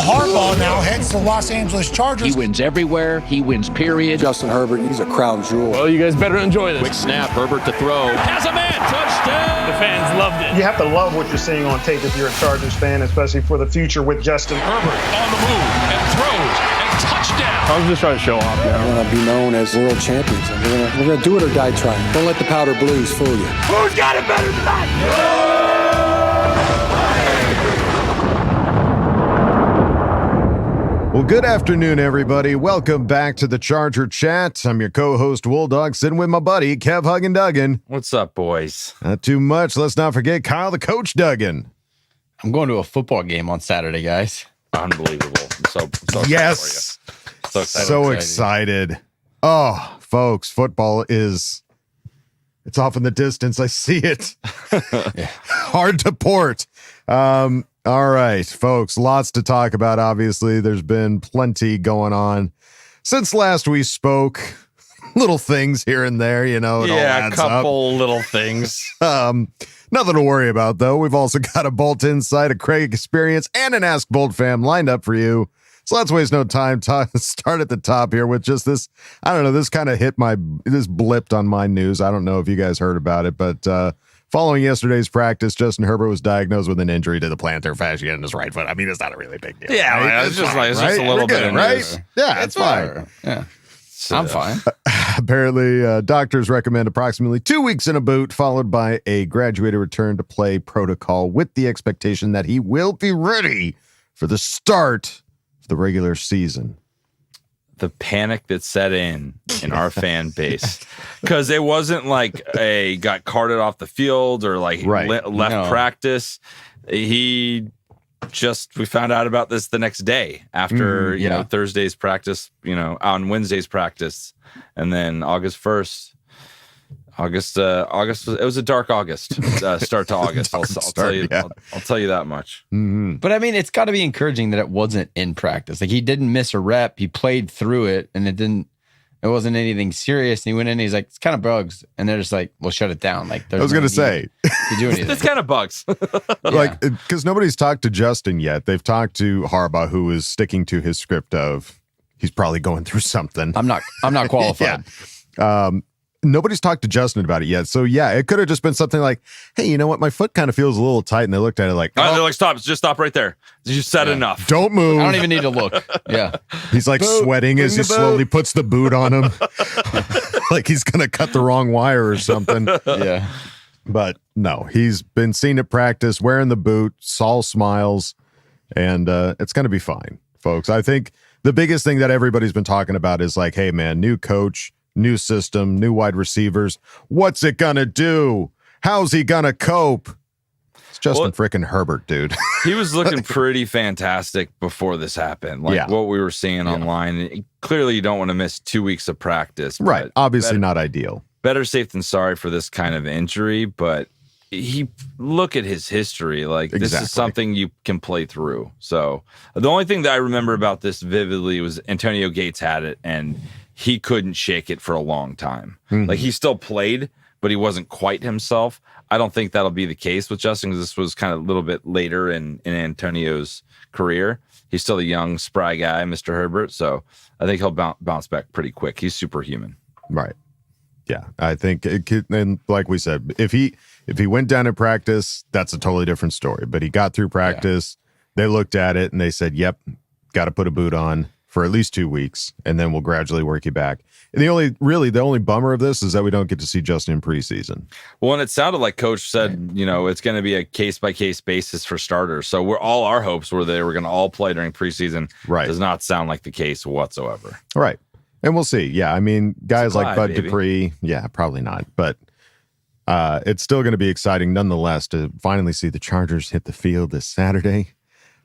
Harbaugh now heads to the Los Angeles Chargers. He wins everywhere. He wins, period. Justin Herbert, he's a crown jewel. Well, you guys better enjoy this. Quick snap, Herbert to throw. Has a man, touchdown! The fans loved it. You have to love what you're seeing on tape if you're a Chargers fan, especially for the future with Justin. Herbert on the move and throws and touchdown. I was just trying to show off. We're going to be known as world champions. And we're going to do it or die trying. Don't let the powder blues fool you. Who's got it better than that? Well, good afternoon, everybody. Welcome back to the Charger Chat. I'm your co-host, Wolldog, sitting with my buddy, Kev Huggin Duggan. What's up, boys? Not too much. Let's not forget Kyle, the coach, Duggan. I'm going to a football game on Saturday, guys. Unbelievable. I'm so excited Yes. for you. So excited. Oh, folks, football is... It's off in the distance. I see it. Hard to port. All right, folks, lots to talk about. Obviously, there's been plenty going on since last we spoke. Little things here and there, you know. Yeah, a couple little things. Nothing to worry about, though. We've also got a Bolt Insight, a Craig Experience, and an Ask Boltfam lined up for you. So let's waste no time. Start at the top here with just this. I don't know. This kind of this blipped on my news. I don't know if you guys heard about it, but following yesterday's practice, Justin Herbert was diagnosed with an injury to the plantar fascia in his right foot. I mean, it's not a really big deal. Yeah, right? it's just a little bit of right? news. Yeah, it's fine. Yeah, I'm fine. Apparently, doctors recommend approximately 2 weeks in a boot, followed by a graduated return to play protocol with the expectation that he will be ready for the start of the regular season. The panic that set in our fan base, because it wasn't like got carted off the field or like left practice. We found out about this the next day after you know Thursday's practice, on Wednesday's practice, and then August 1st. August it was a dark August start to August. I'll tell you that much. Mm-hmm. But I mean, it's got to be encouraging that it wasn't in practice. Like, he didn't miss a rep. He played through it, and it wasn't anything serious. And he went in and he's like, it's kind of bugs. And they're just like, well, shut it down. Like, I was going to say, to do anything. It's kind of bugs. Like, because nobody's talked to Justin yet. They've talked to Harbaugh, who is sticking to his script of he's probably going through something. I'm not qualified. Nobody's talked to Justin about it yet. So, yeah, it could have just been something like, hey, you know what? My foot kind of feels a little tight. And they looked at it like, they're like, stop. Just stop right there. You said enough. Don't move. I don't even need to look. Yeah. He's like sweating as he slowly puts the boot on him. Like he's going to cut the wrong wire or something. Yeah. But no, he's been seen at practice, wearing the boot, Saul smiles, and it's going to be fine, folks. I think the biggest thing that everybody's been talking about is like, hey, man, new coach, new system, new wide receivers. What's it going to do? How's he going to cope? It's Justin frickin' Herbert, dude. He was looking pretty fantastic before this happened. Like what we were seeing online. Clearly, you don't want to miss 2 weeks of practice. Right. Obviously not ideal. Better safe than sorry for this kind of injury, but look at his history. Like, this is something you can play through. So the only thing that I remember about this vividly was Antonio Gates had it, and he couldn't shake it for a long time. Mm-hmm. Like, he still played, but he wasn't quite himself. I don't think that'll be the case with Justin, because this was kind of a little bit later in Antonio's career. He's still a young, spry guy, Mr. Herbert. So I think he'll bounce back pretty quick. He's superhuman. Right. Yeah, I think it could, and like we said, if he went down in practice, that's a totally different story. But he got through practice, they looked at it, and they said, yep, got to put a boot on for at least 2 weeks, and then we'll gradually work you back. And the only bummer of this is that we don't get to see Justin in preseason. Well, and it sounded like Coach said, it's going to be a case-by-case basis for starters. So all our hopes were they were going to all play during preseason. Right. Does not sound like the case whatsoever. Right. And we'll see. Yeah, I mean, guys like Bud baby. Dupree, probably not. But it's still going to be exciting nonetheless to finally see the Chargers hit the field this Saturday,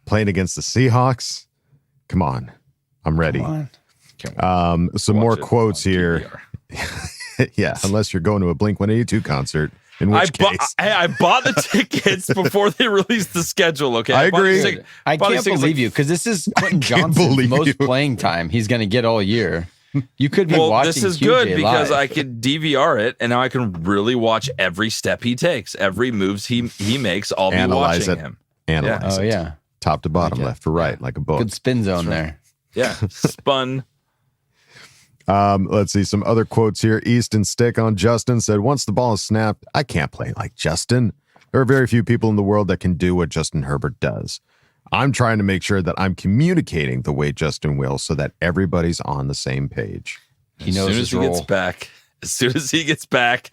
playing against the Seahawks. Come on. I'm ready. Some more quotes here. Yeah, unless you're going to a Blink-182 concert. In which case, I bought the tickets before they released the schedule. Okay, I agree. I can't believe you, because this is Quentin Johnson's most playing time he's going to get all year. You could be watching. This is QJ good because live. I could DVR it, and now I can really watch every step he takes, every moves he makes. I'll be watching him. Analyze it. top to bottom, left to right, like a book. Good spin zone there. Yeah, spun. Let's see some other quotes here. Easton Stick on Justin said, once the ball is snapped, I can't play like Justin. There are very few people in the world that can do what Justin Herbert does. I'm trying to make sure that I'm communicating the way Justin will so that everybody's on the same page. He knows as soon as he gets back,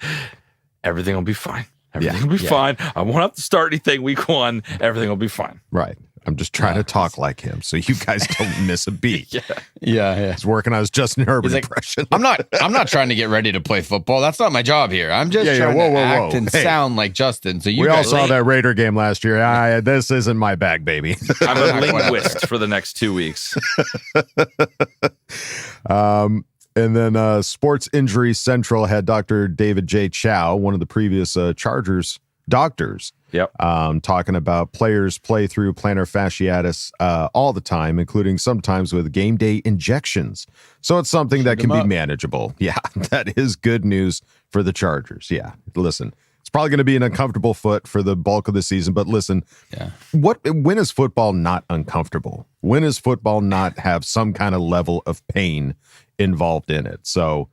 everything will be fine. Everything will be fine. I won't have to start anything week 1. Everything will be fine. Right. I'm just trying to talk like him so you guys don't miss a beat. Yeah. He's working on his Justin Herbert impression. I'm not trying to get ready to play football. That's not my job here. I'm just trying to act and sound like Justin. So we all saw that Raider game last year. This isn't my bag, baby. I'm a linguist for the next 2 weeks. And then Sports Injury Central had Dr. David J. Chow, one of the previous Chargers doctors, talking about players play through plantar fasciitis all the time, including sometimes with game day injections. So it's something that can be manageable. Yeah, that is good news for the Chargers. Yeah, listen, it's probably going to be an uncomfortable foot for the bulk of the season, but listen, when is football not uncomfortable? When is football not have some kind of level of pain involved in it? So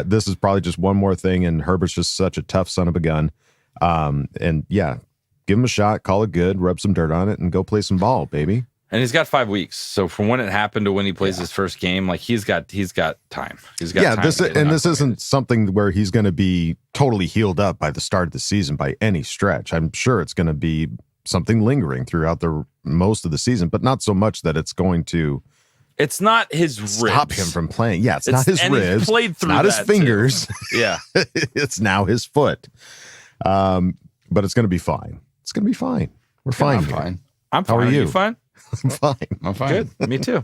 this is probably just one more thing, and Herbert's just such a tough son of a gun. And yeah, give him a shot, call it good, rub some dirt on it, and go play some ball, baby. And he's got 5 weeks. So from when it happened to when he plays his first game, like he's got time. He's got time. This isn't something where he's going to be totally healed up by the start of the season by any stretch. I'm sure it's going to be something lingering throughout the most of the season, but not so much that it's going to. It's not his ribs. Stop him from playing. Yeah, it's not his ribs. Played through not his fingers. Too. Yeah, it's now his foot. But it's going to be fine. It's going to be fine. We're fine. I'm fine. I'm fine. How are you? Fine? I'm fine. I'm fine. Good. Me too.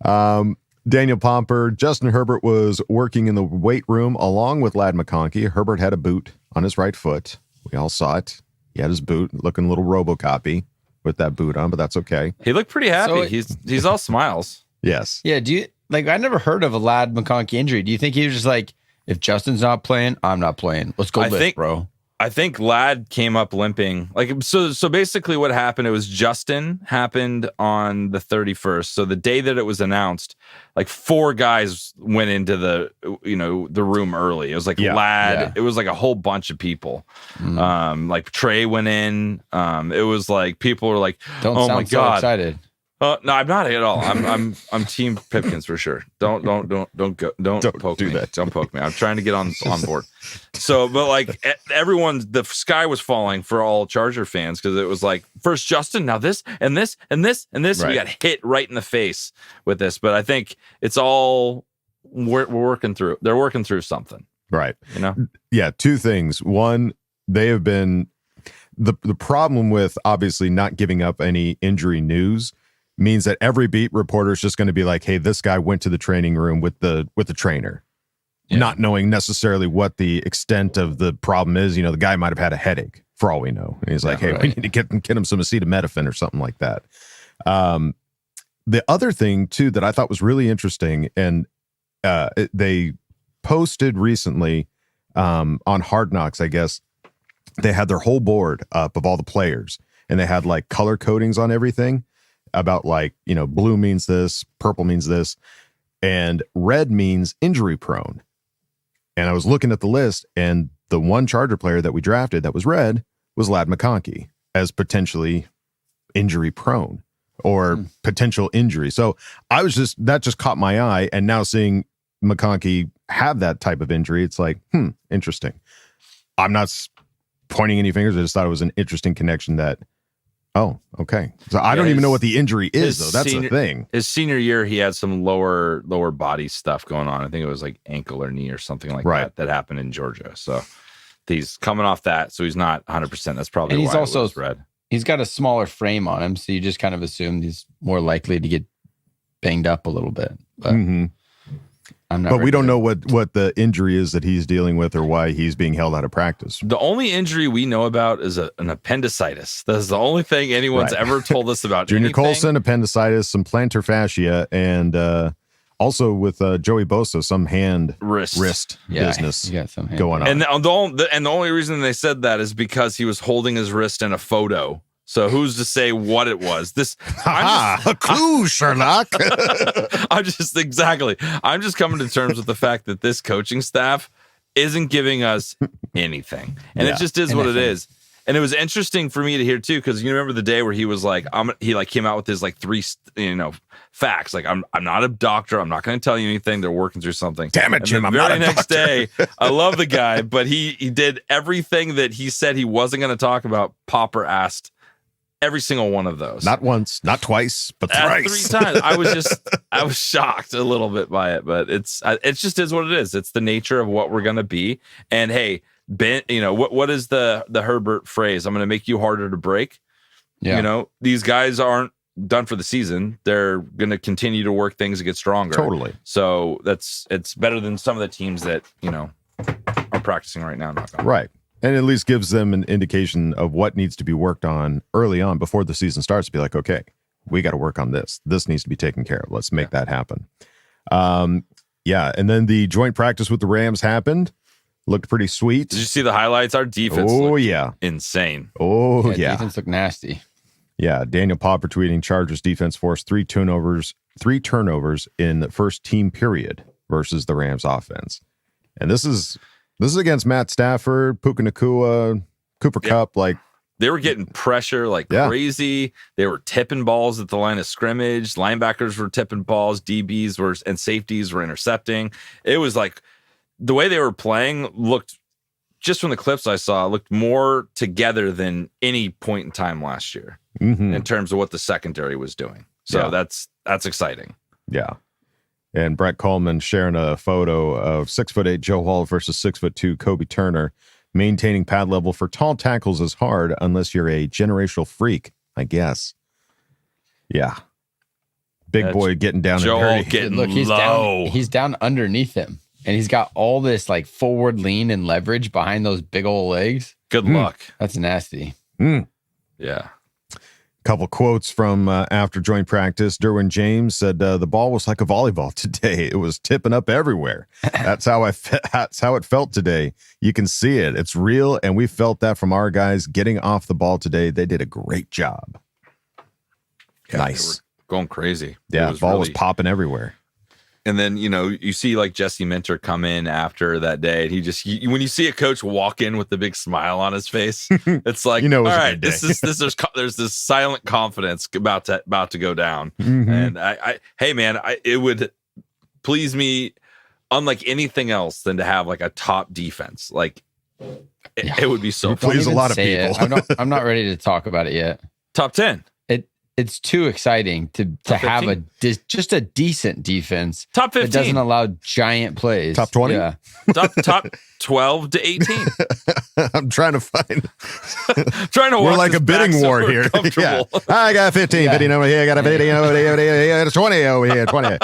Daniel Pomper, Justin Herbert was working in the weight room along with Ladd McConkey. Herbert had a boot on his right foot. We all saw it. He had his boot, looking a little RoboCopy with that boot on, but that's okay. He looked pretty happy. So he's all smiles. Yes. Yeah. Do you I never heard of a Ladd McConkey injury. Do you think he was just like, if Justin's not playing, I'm not playing. Let's go lift, bro. I think Ladd came up limping. So basically what happened, it was Justin happened on the 31st. So the day that it was announced, 4 guys went into the room early. It was Ladd. Yeah. It was a whole bunch of people. Trey went in. It was people were like, don't oh sound my God. So excited. No, I'm not at all. I'm Team Pipkins for sure. Don't poke do me. That. Don't poke me. I'm trying to get on board. So, but the sky was falling for all Charger fans because it was first Justin, now this and this and this and this. Right. We got hit right in the face with this. But I think it's all we're working through. They're working through something, right? Yeah. 2 things. One, they have been the problem with obviously not giving up any injury news. Means that every beat reporter is just going to be like, hey, this guy went to the training room with the trainer, not knowing necessarily what the extent of the problem is. The guy might have had a headache for all we know. And he's like, hey, we need to get him some acetaminophen or something like that. The other thing, too, that I thought was really interesting, and they posted recently on Hard Knocks, I guess, they had their whole board up of all the players, and they had color codings on everything. About blue means this, purple means this, and red means injury prone. And I was looking at the list, and the one Charger player that we drafted that was red was Ladd McConkey as potentially injury prone or potential injury. So that just caught my eye. And now seeing McConkey have that type of injury, it's interesting. I'm not pointing any fingers. I just thought it was an interesting connection that. Oh, okay. So I don't even know what the injury is, though. That's the thing. His senior year, he had some lower body stuff going on. I think it was ankle or knee or something like that happened in Georgia. So he's coming off that. So he's not 100%. That's probably why it was red. He's got a smaller frame on him, so you just kind of assume he's more likely to get banged up a little bit. But But we don't know what the injury is that he's dealing with or why he's being held out of practice. The only injury we know about is an appendicitis. That's the only thing anyone's ever told us about. Junior Colson, appendicitis, some plantar fascia, and also with Joey Bosa, some wrist business going on. And the only reason they said that is because he was holding his wrist in a photo So who's to say what it was? A clue, Sherlock. I'm just coming to terms with the fact that this coaching staff isn't giving us anything. And it just is what it is. And it was interesting for me to hear too, because you remember the day where he was like, he came out with his like 3, facts. Like, I'm not a doctor. I'm not going to tell you anything. They're working through something. Damn it, Jim. I'm not a next doctor. day, I love the guy, but he did everything that he said he wasn't going to talk about. Popper asked every single one of those. Not once, not twice, but thrice. 3 times. I was shocked a little bit by it, but it just is what it is. It's the nature of what we're going to be. And hey, Ben, what is the Herbert phrase? I'm going to make you harder to break. Yeah. These guys aren't done for the season. They're going to continue to work things to get stronger. Totally. So it's better than some of the teams that, are practicing right now. Right. And at least gives them an indication of what needs to be worked on early on before the season starts to be like, okay, we got to work on this. This needs to be taken care of. Let's make that happen. And then the joint practice with the Rams happened. Looked pretty sweet. Did you see the highlights? Our defense insane. Oh, yeah. Defense looked nasty. Yeah, Daniel Popper tweeting Chargers defense forced 3 turnovers in the first team period versus the Rams offense. And this is against Matt Stafford, Puka Nacua, Cooper Kupp. Like, they were getting pressure like crazy. They were tipping balls at the line of scrimmage. Linebackers were tipping balls. DBs and safeties were intercepting. It was like the way they were playing looked, just from the clips I saw, looked more together than any point in time last year in terms of what the secondary was doing. So that's exciting. Yeah. And Brett Coleman sharing a photo of 6'8" Joe Hall versus 6'2" Kobe Turner. Maintaining pad level for tall tackles is hard unless you're a generational freak, I guess. Yeah. Big boy getting down Joe and dirty. Getting low. He's down underneath him. And he's got all this like forward lean and leverage behind those big old legs. Good luck. That's nasty. Yeah. Couple quotes from after joint practice. Derwin James said the ball was like a volleyball today. It was tipping up everywhere. That's how it felt today. You can see it. It's real, and we felt that from our guys getting off the ball today. They did a great job. Yeah, nice. They were going crazy. Yeah, the ball was popping everywhere. And then, you see like Jesse Minter come in after that day. And when you see a coach walk in with the big smile on his face, it's like, all right, there's this silent confidence about to go down. And hey man, it would please me unlike anything else than to have like a top defense. Like it would be so fun. Please a lot of people. I'm not ready to talk about it yet. Top 10. It's too exciting to have just a decent defense. Top 15. It doesn't allow giant plays. Top 20? Yeah. Top 12 to 18. I'm trying to find. We're like a bidding war here. Yeah. I got 15. 15 over here. I got a 15 over here. 20 over here. 20.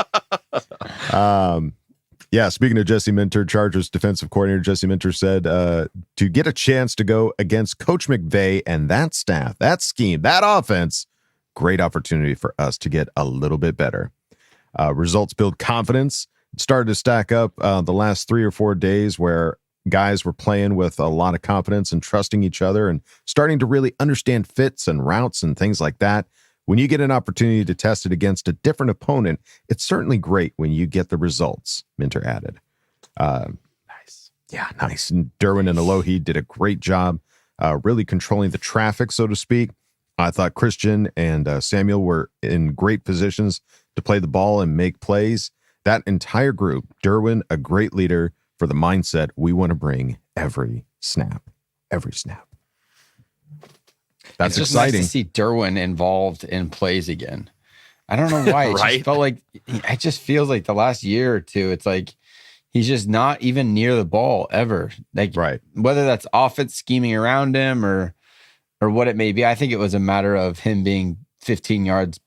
Yeah, speaking of Jesse Minter, Chargers defensive coordinator Jesse Minter said to get a chance to go against Coach McVay and that staff, that scheme, that offense, great opportunity for us to get a little bit better. Results build confidence. It started to stack up the last 3 or 4 days where guys were playing with a lot of confidence and trusting each other and starting to really understand fits and routes and things like that. When you get an opportunity to test it against a different opponent, it's certainly great when you get the results, Minter added. Nice. Yeah, nice. And Derwin and Alohi did a great job really controlling the traffic, so to speak. I thought Christian and Samuel were in great positions to play the ball and make plays. That entire group, Derwin, a great leader for the mindset we want to bring every snap. Every snap. That's it's just exciting. Nice to see Derwin involved in plays again. I don't know why. It just felt like it just feels like the last year or two, it's like he's just not even near the ball ever. Like whether that's offense scheming around him or what it may be. I think it was a matter of him being 15 yards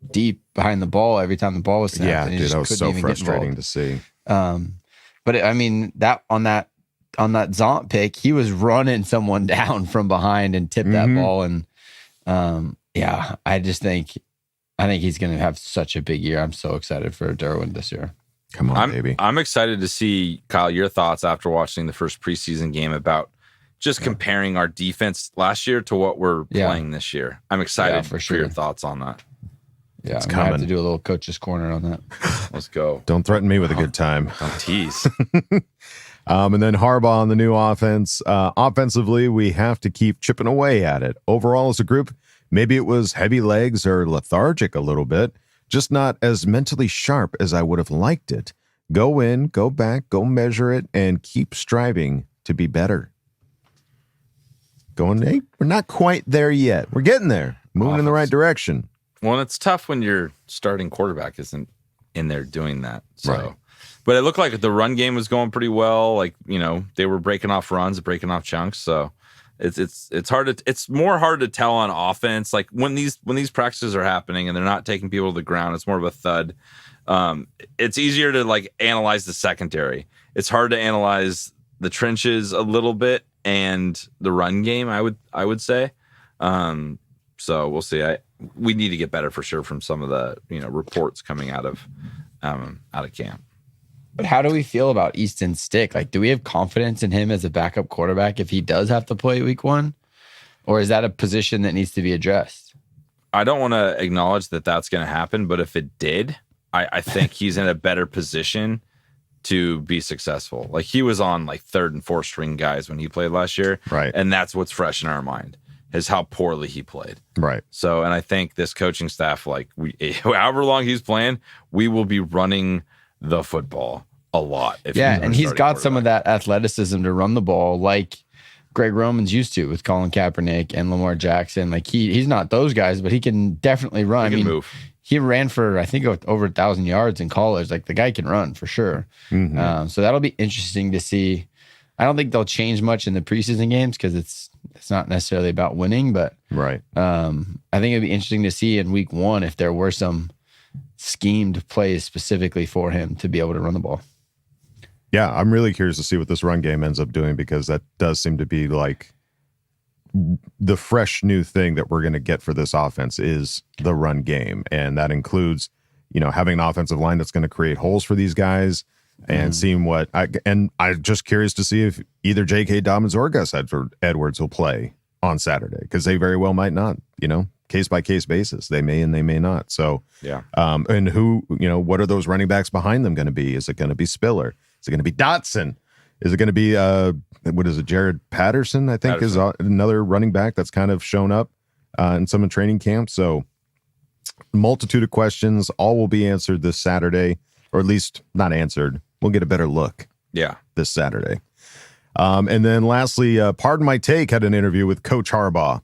deep behind the ball every time the ball was snapped. Yeah, and he dude, just that was so frustrating to see. But I mean, that on that Zont pick, he was running someone down from behind and tipped that ball. And I think he's going to have such a big year. I'm so excited for Derwin this year. Come on, baby. I'm excited to see, Kyle, your thoughts after watching the first preseason game about just comparing our defense last year to what we're playing this year. I'm excited for your thoughts on that. Yeah, I'm going to have to do a little coach's corner on that. Let's go. Don't threaten me with a good time. Don't tease. And then Harbaugh on the new offense. Offensively, we have to keep chipping away at it. Overall, as a group, maybe it was heavy legs or lethargic a little bit, just not as mentally sharp as I would have liked it. Go in, go back, go measure it, and keep striving to be better. Hey, we're not quite there yet. We're getting there, moving in the right direction. Well, it's tough when your starting quarterback isn't in there doing that. So, But it looked like the run game was going pretty well. Like, they were breaking off runs, breaking off chunks. So it's hard it's more hard to tell on offense. Like when these practices are happening and they're not taking people to the ground, it's more of a thud. It's easier to like analyze the secondary. It's hard to analyze the trenches a little bit and the run game, I would say. So we'll see. We need to get better for sure from some of the reports coming out of camp. But how do we feel about Easton Stick? Like, do we have confidence in him as a backup quarterback if he does have to play week 1? Or is that a position that needs to be addressed? I don't want to acknowledge that that's going to happen, but if it did, I think he's in a better position to be successful. Like he was on like 3rd and 4th string guys when he played last year. Right. And that's what's fresh in our mind is how poorly he played. Right. So, and I think this coaching staff, like however long he's playing, we will be running the football a lot. And he's got some of that athleticism to run the ball like Greg Roman's used to with Colin Kaepernick and Lamar Jackson. Like he's not those guys, but he can definitely run. He can move. He ran for, I think, over 1,000 yards in college. Like the guy can run for sure. Mm-hmm. So that'll be interesting to see. I don't think they'll change much in the preseason games because it's not necessarily about winning, but right. I think it'd be interesting to see in week 1 if there were some schemed plays specifically for him to be able to run the ball. Yeah, I'm really curious to see what this run game ends up doing because that does seem to be like the fresh new thing that we're going to get for this offense is the run game. And that includes, having an offensive line that's going to create holes for these guys and seeing I'm just curious to see if either J.K. Dobbins or Gus Edwards will play on Saturday because they very well might not, case by case basis. They may and they may not. So, yeah. And who, what are those running backs behind them going to be? Is it going to be Spiller? Is it going to be Dotson? Is it going to be, Jared Patterson, I think, is another running back that's kind of shown up in some of training camp. So multitude of questions, all will be answered this Saturday, or at least not answered. We'll get a better look this Saturday. And then lastly, Pardon My Take had an interview with Coach Harbaugh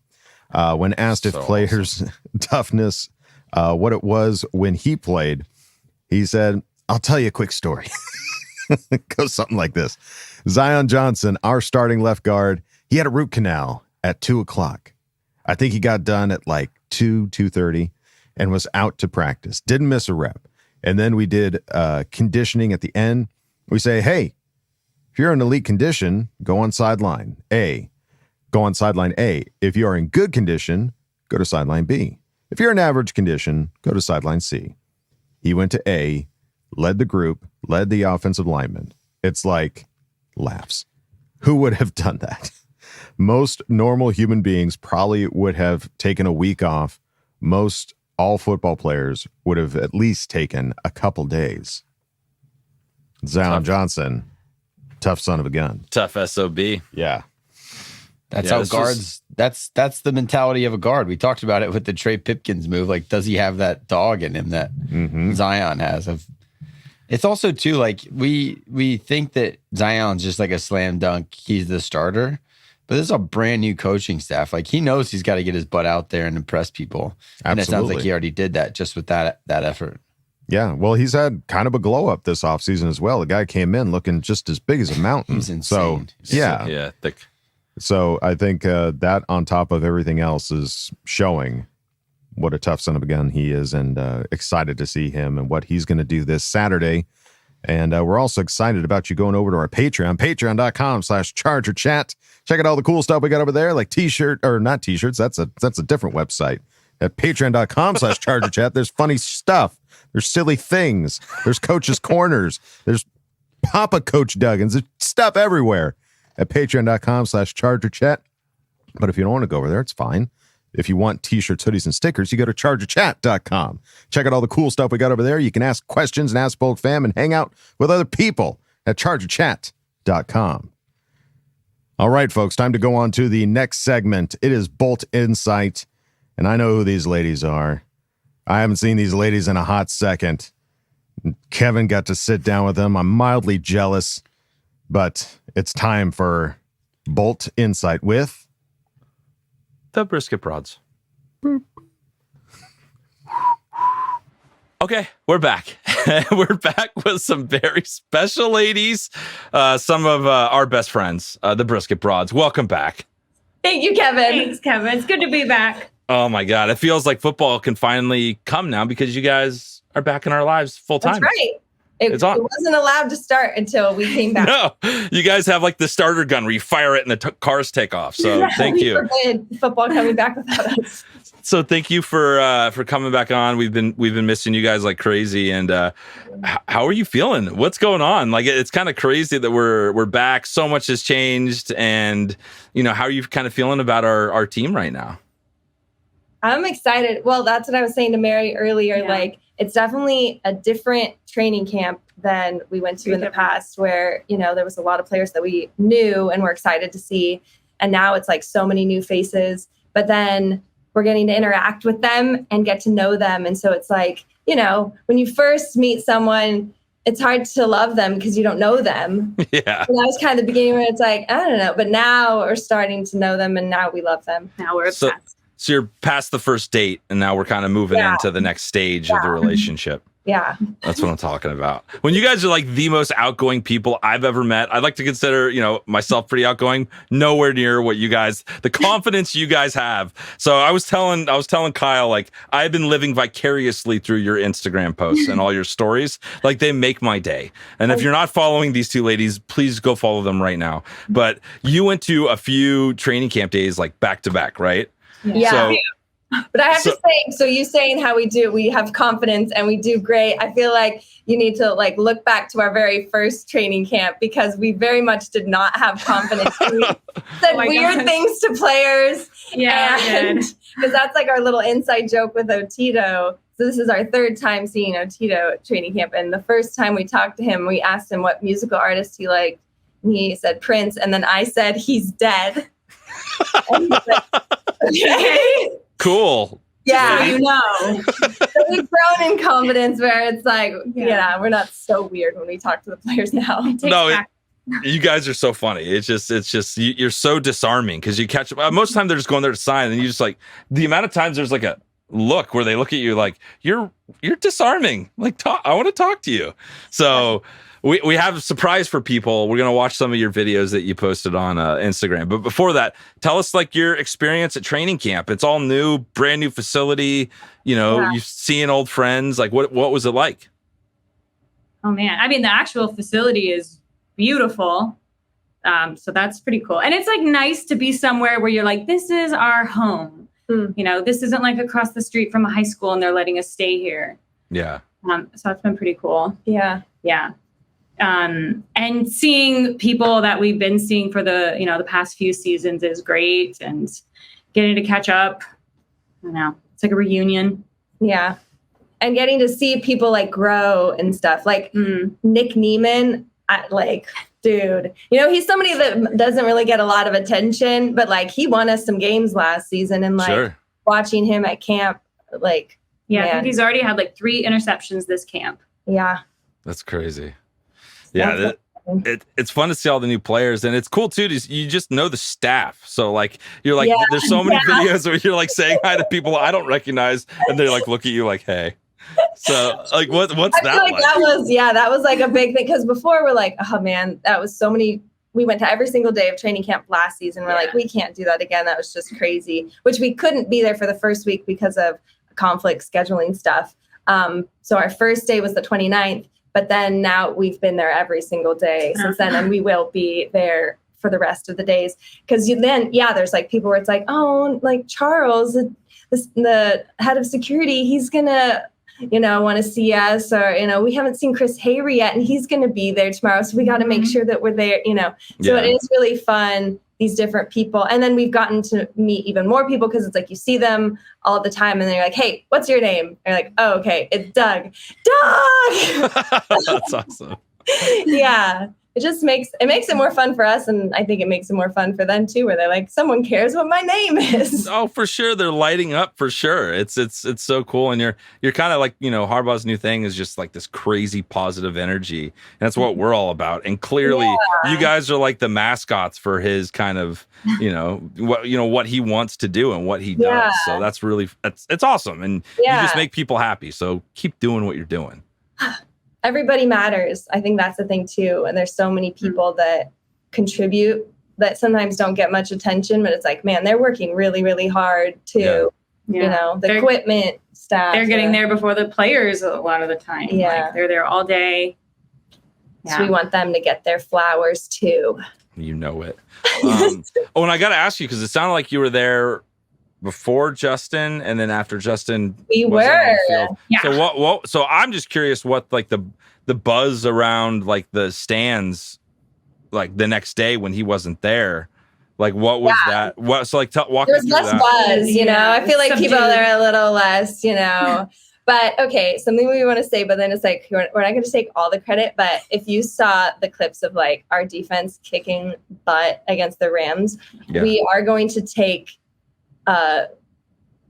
when asked if players' toughness, what it was when he played. He said, I'll tell you a quick story. It goes something like this. Zion Johnson, our starting left guard, he had a root canal at 2:00. I think he got done at like 2:30 and was out to practice. Didn't miss a rep. And then we did conditioning at the end. We say, hey, if you're in elite condition, go on sideline A. Go on sideline A. If you are in good condition, go to sideline B. If you're in average condition, go to sideline C. He went to A, led the group, led the offensive lineman. It's like laughs. Who would have done that? Most normal human beings probably would have taken a week off. Most all football players would have at least taken a couple days. Zion Johnson, tough son of a gun. Tough SOB. Yeah. That's how guards, that's the mentality of a guard. We talked about it with the Trey Pipkins move. Like, does he have that dog in him that Zion has? It's also, too, like, we think that Zion's just like a slam dunk. He's the starter. But this is a brand new coaching staff. Like, he knows he's got to get his butt out there and impress people. Absolutely. And it sounds like he already did that just with that effort. Yeah, well, he's had kind of a glow up this offseason as well. The guy came in looking just as big as a mountain. He's insane. So, yeah, thick. So I think that on top of everything else is showing what a tough son of a gun he is, and excited to see him and what he's going to do this Saturday. And we're also excited about you going over to our Patreon, patreon.com/ChargerChat. Check out all the cool stuff we got over there, like not t-shirts. That's a different website. At patreon.com/ChargerChat. There's funny stuff. There's silly things. There's coaches' corners. There's Papa Coach Duggins. There's stuff everywhere. at patreon.com/ChargerChat. But if you don't want to go over there, it's fine. If you want t-shirts, hoodies, and stickers, you go to chargerchat.com. Check out all the cool stuff we got over there. You can ask questions and Ask Boltfam and hang out with other people at chargerchat.com. All right, folks, time to go on to the next segment. It is Bolt Insight, and I know who these ladies are. I haven't seen these ladies in a hot second. Kevin got to sit down with them. I'm mildly jealous, but it's time for Bolt Insight with the Brisket Broads. Okay, we're back. We're back with some very special ladies, some of our best friends, the Brisket Broads. Welcome back. Thank you, Kevin. Thanks, Kevin. It's good to be back. Oh my God, it feels like football can finally come now because you guys are back in our lives full time. That's right. It wasn't allowed to start until we came back. No, you guys have like the starter gun where you fire it and the cars take off. So thank you. Forbid football coming back without us. So thank you for coming back on. We've been missing you guys like crazy. And how are you feeling? What's going on? Like it's kind of crazy that we're back. So much has changed, and how are you kind of feeling about our team right now? I'm excited. Well, that's what I was saying to Mary earlier. Yeah. Like, it's definitely a different training camp than we went to in the past, where, there was a lot of players that we knew and were excited to see. And now it's like so many new faces, but then we're getting to interact with them and get to know them. And so it's like, when you first meet someone, it's hard to love them because you don't know them. Yeah. And that was kind of the beginning where it's like, I don't know, but now we're starting to know them and now we love them. Now we're obsessed. So you're past the first date, and now we're kind of moving into the next stage of the relationship. Yeah. That's what I'm talking about. When you guys are like the most outgoing people I've ever met, I'd like to consider, myself pretty outgoing, nowhere near what you guys, the confidence you guys have. So I was telling Kyle, like, I've been living vicariously through your Instagram posts and all your stories. Like, they make my day. And if you're not following these two ladies, please go follow them right now. But you went to a few training camp days, like back to back, right? Yeah. So, but I have to say, so you saying how we have confidence and we do great. I feel like you need to look back to our very first training camp, because we very much did not have confidence. We said weird things to players. Yeah, because that's like our little inside joke with Otito. So this is our third time seeing Otito at training camp. And the first time we talked to him, we asked him what musical artist he liked. And he said Prince. And then I said, he's dead. And he said, okay. Cool. Yeah, So we've grown in confidence where it's like, we're not so weird when we talk to the players now. You guys are so funny. It's just you're so disarming because you catch most of the time they're just going there to sign, and you just like the amount of times there's like a look where they look at you like you're disarming. Like, I want to talk to you. So. We have a surprise for people. We're going to watch some of your videos that you posted on Instagram. But before that, tell us your experience at training camp. It's all new, brand new facility. You're seeing old friends. Like, what was it like? Oh, man. I mean, the actual facility is beautiful. So that's pretty cool. And it's nice to be somewhere where you're like, this is our home. This isn't like across the street from a high school and they're letting us stay here. Yeah. So that's been pretty cool. Yeah. Yeah. And seeing people that we've been seeing for the past few seasons is great, and getting to catch up. I don't know. It's like a reunion. Yeah. And getting to see people grow and stuff like Nick Neiman, dude, he's somebody that doesn't really get a lot of attention, but he won us some games last season, and watching him at camp, I think he's already had 3 interceptions this camp. Yeah. That's crazy. Yeah, it's fun to see all the new players, and it's cool too. You just know the staff, so you're there's so many videos where you're saying hi to people I don't recognize, and they look at you like, hey. So what's that like? That was a big thing, because before we're like, oh man, that was so many. We went to every single day of training camp last season. We're like, we can't do that again. That was just crazy. Which we couldn't be there for the first week because of conflict scheduling stuff. So our first day was the 29th. But then now we've been there every single day since then, and we will be there for the rest of the days. Because there's people where it's Charles, the head of security, he's gonna want to see us, or, we haven't seen Chris Hayre yet and he's going to be there tomorrow. So we got to make sure that we're there, So it is really fun, these different people. And then we've gotten to meet even more people because it's like you see them all the time and they're like, hey, what's your name? And you're like, oh, okay, it's Doug. That's awesome. Yeah. It makes it more fun for us, and I think it makes it more fun for them too, where they're like, someone cares what my name is. Oh, for sure, they're lighting up for sure. It's so cool, and you're kind of like, Harbaugh's new thing is just like this crazy positive energy, and that's what we're all about. And clearly, you guys are like the mascots for his kind of what he wants to do and what he does. So that's really it's awesome, and you just make people happy. So keep doing what you're doing. Everybody matters. I think that's the thing too. And there's so many people that contribute that sometimes don't get much attention, but it's like, man, they're working really, really hard too. Yeah. The equipment staff. They're getting there before the players a lot of the time. Yeah. Like, they're there all day. So we want them to get their flowers too. You know it. And I got to ask you, because it sounded like you were there before Justin and then after Justin. We were. Yeah. So what so I'm just curious what like the buzz around like the stands like the next day when he wasn't there. Like what was that? What so like walk There's less that. buzz, I feel like people are a little less, But okay, something we want to say, but then it's like we're not going to take all the credit. But if you saw the clips of like our defense kicking butt against the Rams, we are going to take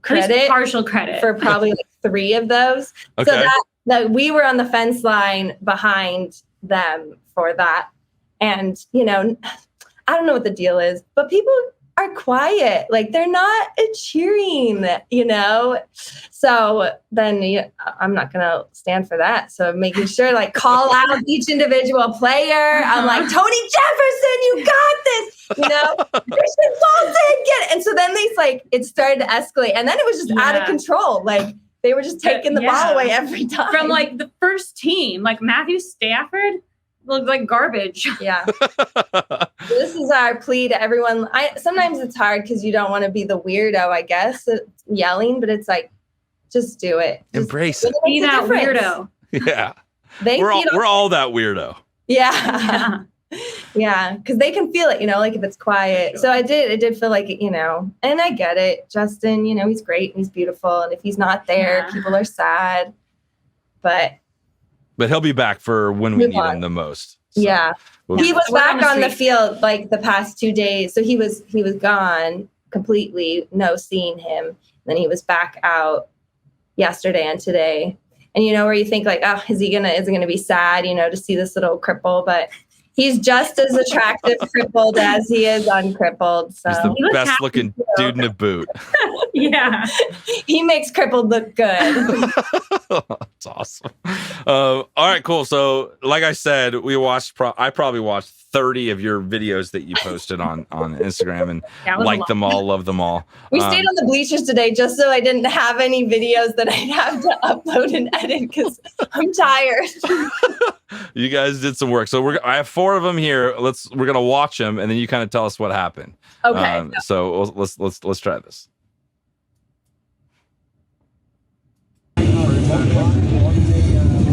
partial credit for probably like 3 of those. Okay. So that we were on the fence line behind them for that. And, I don't know what the deal is, but people are quiet. Like they're not cheering, So then I'm not going to stand for that. So making sure like call out each individual player. I'm like, Tony Jefferson, you got this. Christian Bolton, get it. And so then it started to escalate. And then it was just out of control. Like they were just taking the ball away every time. From like the first team, like Matthew Stafford looked like garbage. Yeah. This is our plea to everyone. Sometimes it's hard because you don't want to be the weirdo, I guess, yelling, but it's like, just do it. Embrace it. Be that weirdo. Yeah. We're all that weirdo. Yeah. Yeah. Because they can feel it, like if it's quiet. So it did feel like, and I get it. Justin, he's great and he's beautiful. And if he's not there, people are sad. But he'll be back for when we need him the most. So yeah. He was back on the field like the past 2 days. So he was gone completely, no seeing him. Then he was back out yesterday and today. And where you think like, oh, is it gonna be sad, to see this little cripple? But he's just as attractive crippled as he is uncrippled. So he's the best looking dude in a boot. Yeah. He makes crippled look good. That's awesome. All right, cool. So like I said, I probably watched 30 of your videos that you posted on Instagram and liked them all, love them all. We stayed on the bleachers today just so I didn't have any videos that I'd have to upload and edit because I'm tired. You guys did some work. So I have 4 of them here. We're gonna watch them and then you kind of tell us what happened. Okay. So let's try this.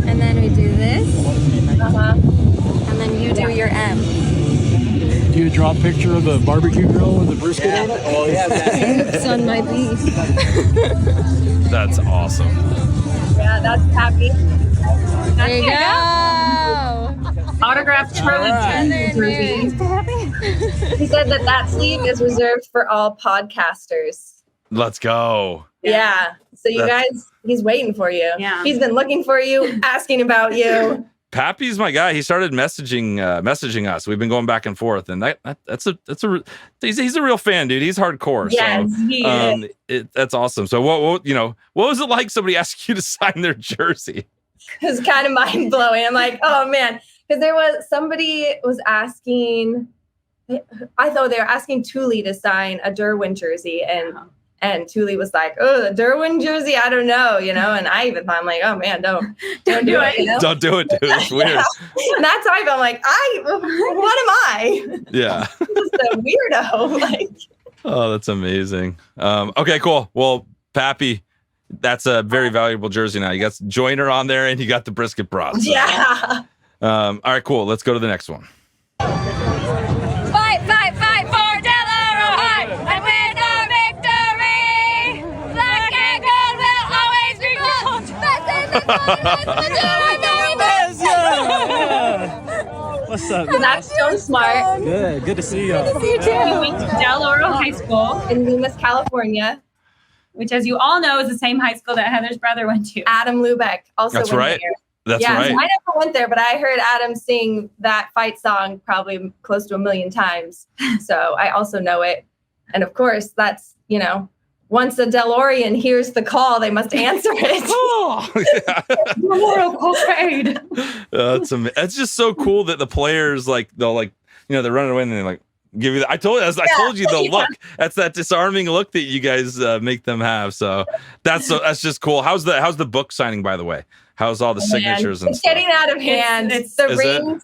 And then we do this. And then you do your M. Do you draw a picture of the barbecue grill with the brisket on it? Oh, yeah. It's on my beef. That's awesome. Yeah, that's happy. There you go. Autographed Charlie jersey. He said that sleeve is reserved for all podcasters. Let's go. Yeah. So you guys, he's waiting for you. Yeah. He's been looking for you, asking about you. Pappy's my guy. He started messaging us. We've been going back and forth, and he's a real fan, dude. He's hardcore. Yes, so, he is. That's awesome. So what was it like? Somebody asked you to sign their jersey? It was kind of mind blowing. I'm like, oh man, because somebody was asking. I thought they were asking Thule to sign a Derwin jersey, and Thule was like, oh, the Derwin jersey, I don't know, and I even thought, I'm like, oh man, don't do it. Don't do it, dude. It's weird. Yeah. And that's how I felt like, what am I? Yeah. Just a weirdo. Like, oh, that's amazing. Okay, cool. Well, Pappy, That's a very valuable jersey now. You got Joyner on there, and you got the Brisket Broads. Yeah. All right, cool. Let's go to the next one. Fight, fight, fight for Del Oro High and win our victory. Black and gold will always be gold. What's up? That's so smart. Good to see y'all. Good to see you too. We went to Del Oro High School In Loomis, California. which, as you all know, is the same high school that Heather's brother went to. Adam Lubeck also That's went right. there. That's right. So I never went there, but I heard Adam sing that fight song probably close to 1 million times. So I also know it. And of course, that's, once a DeLorean hears the call, they must answer it. Oh, yeah. Memorial Parade. That's just so cool that the players they're running away and they're give you. I told you the look. That's that disarming look that you guys make them have. So that's just cool. How's the book signing, by the way? How's all the signatures and it's stuff? getting out of hand. It's the Is rings.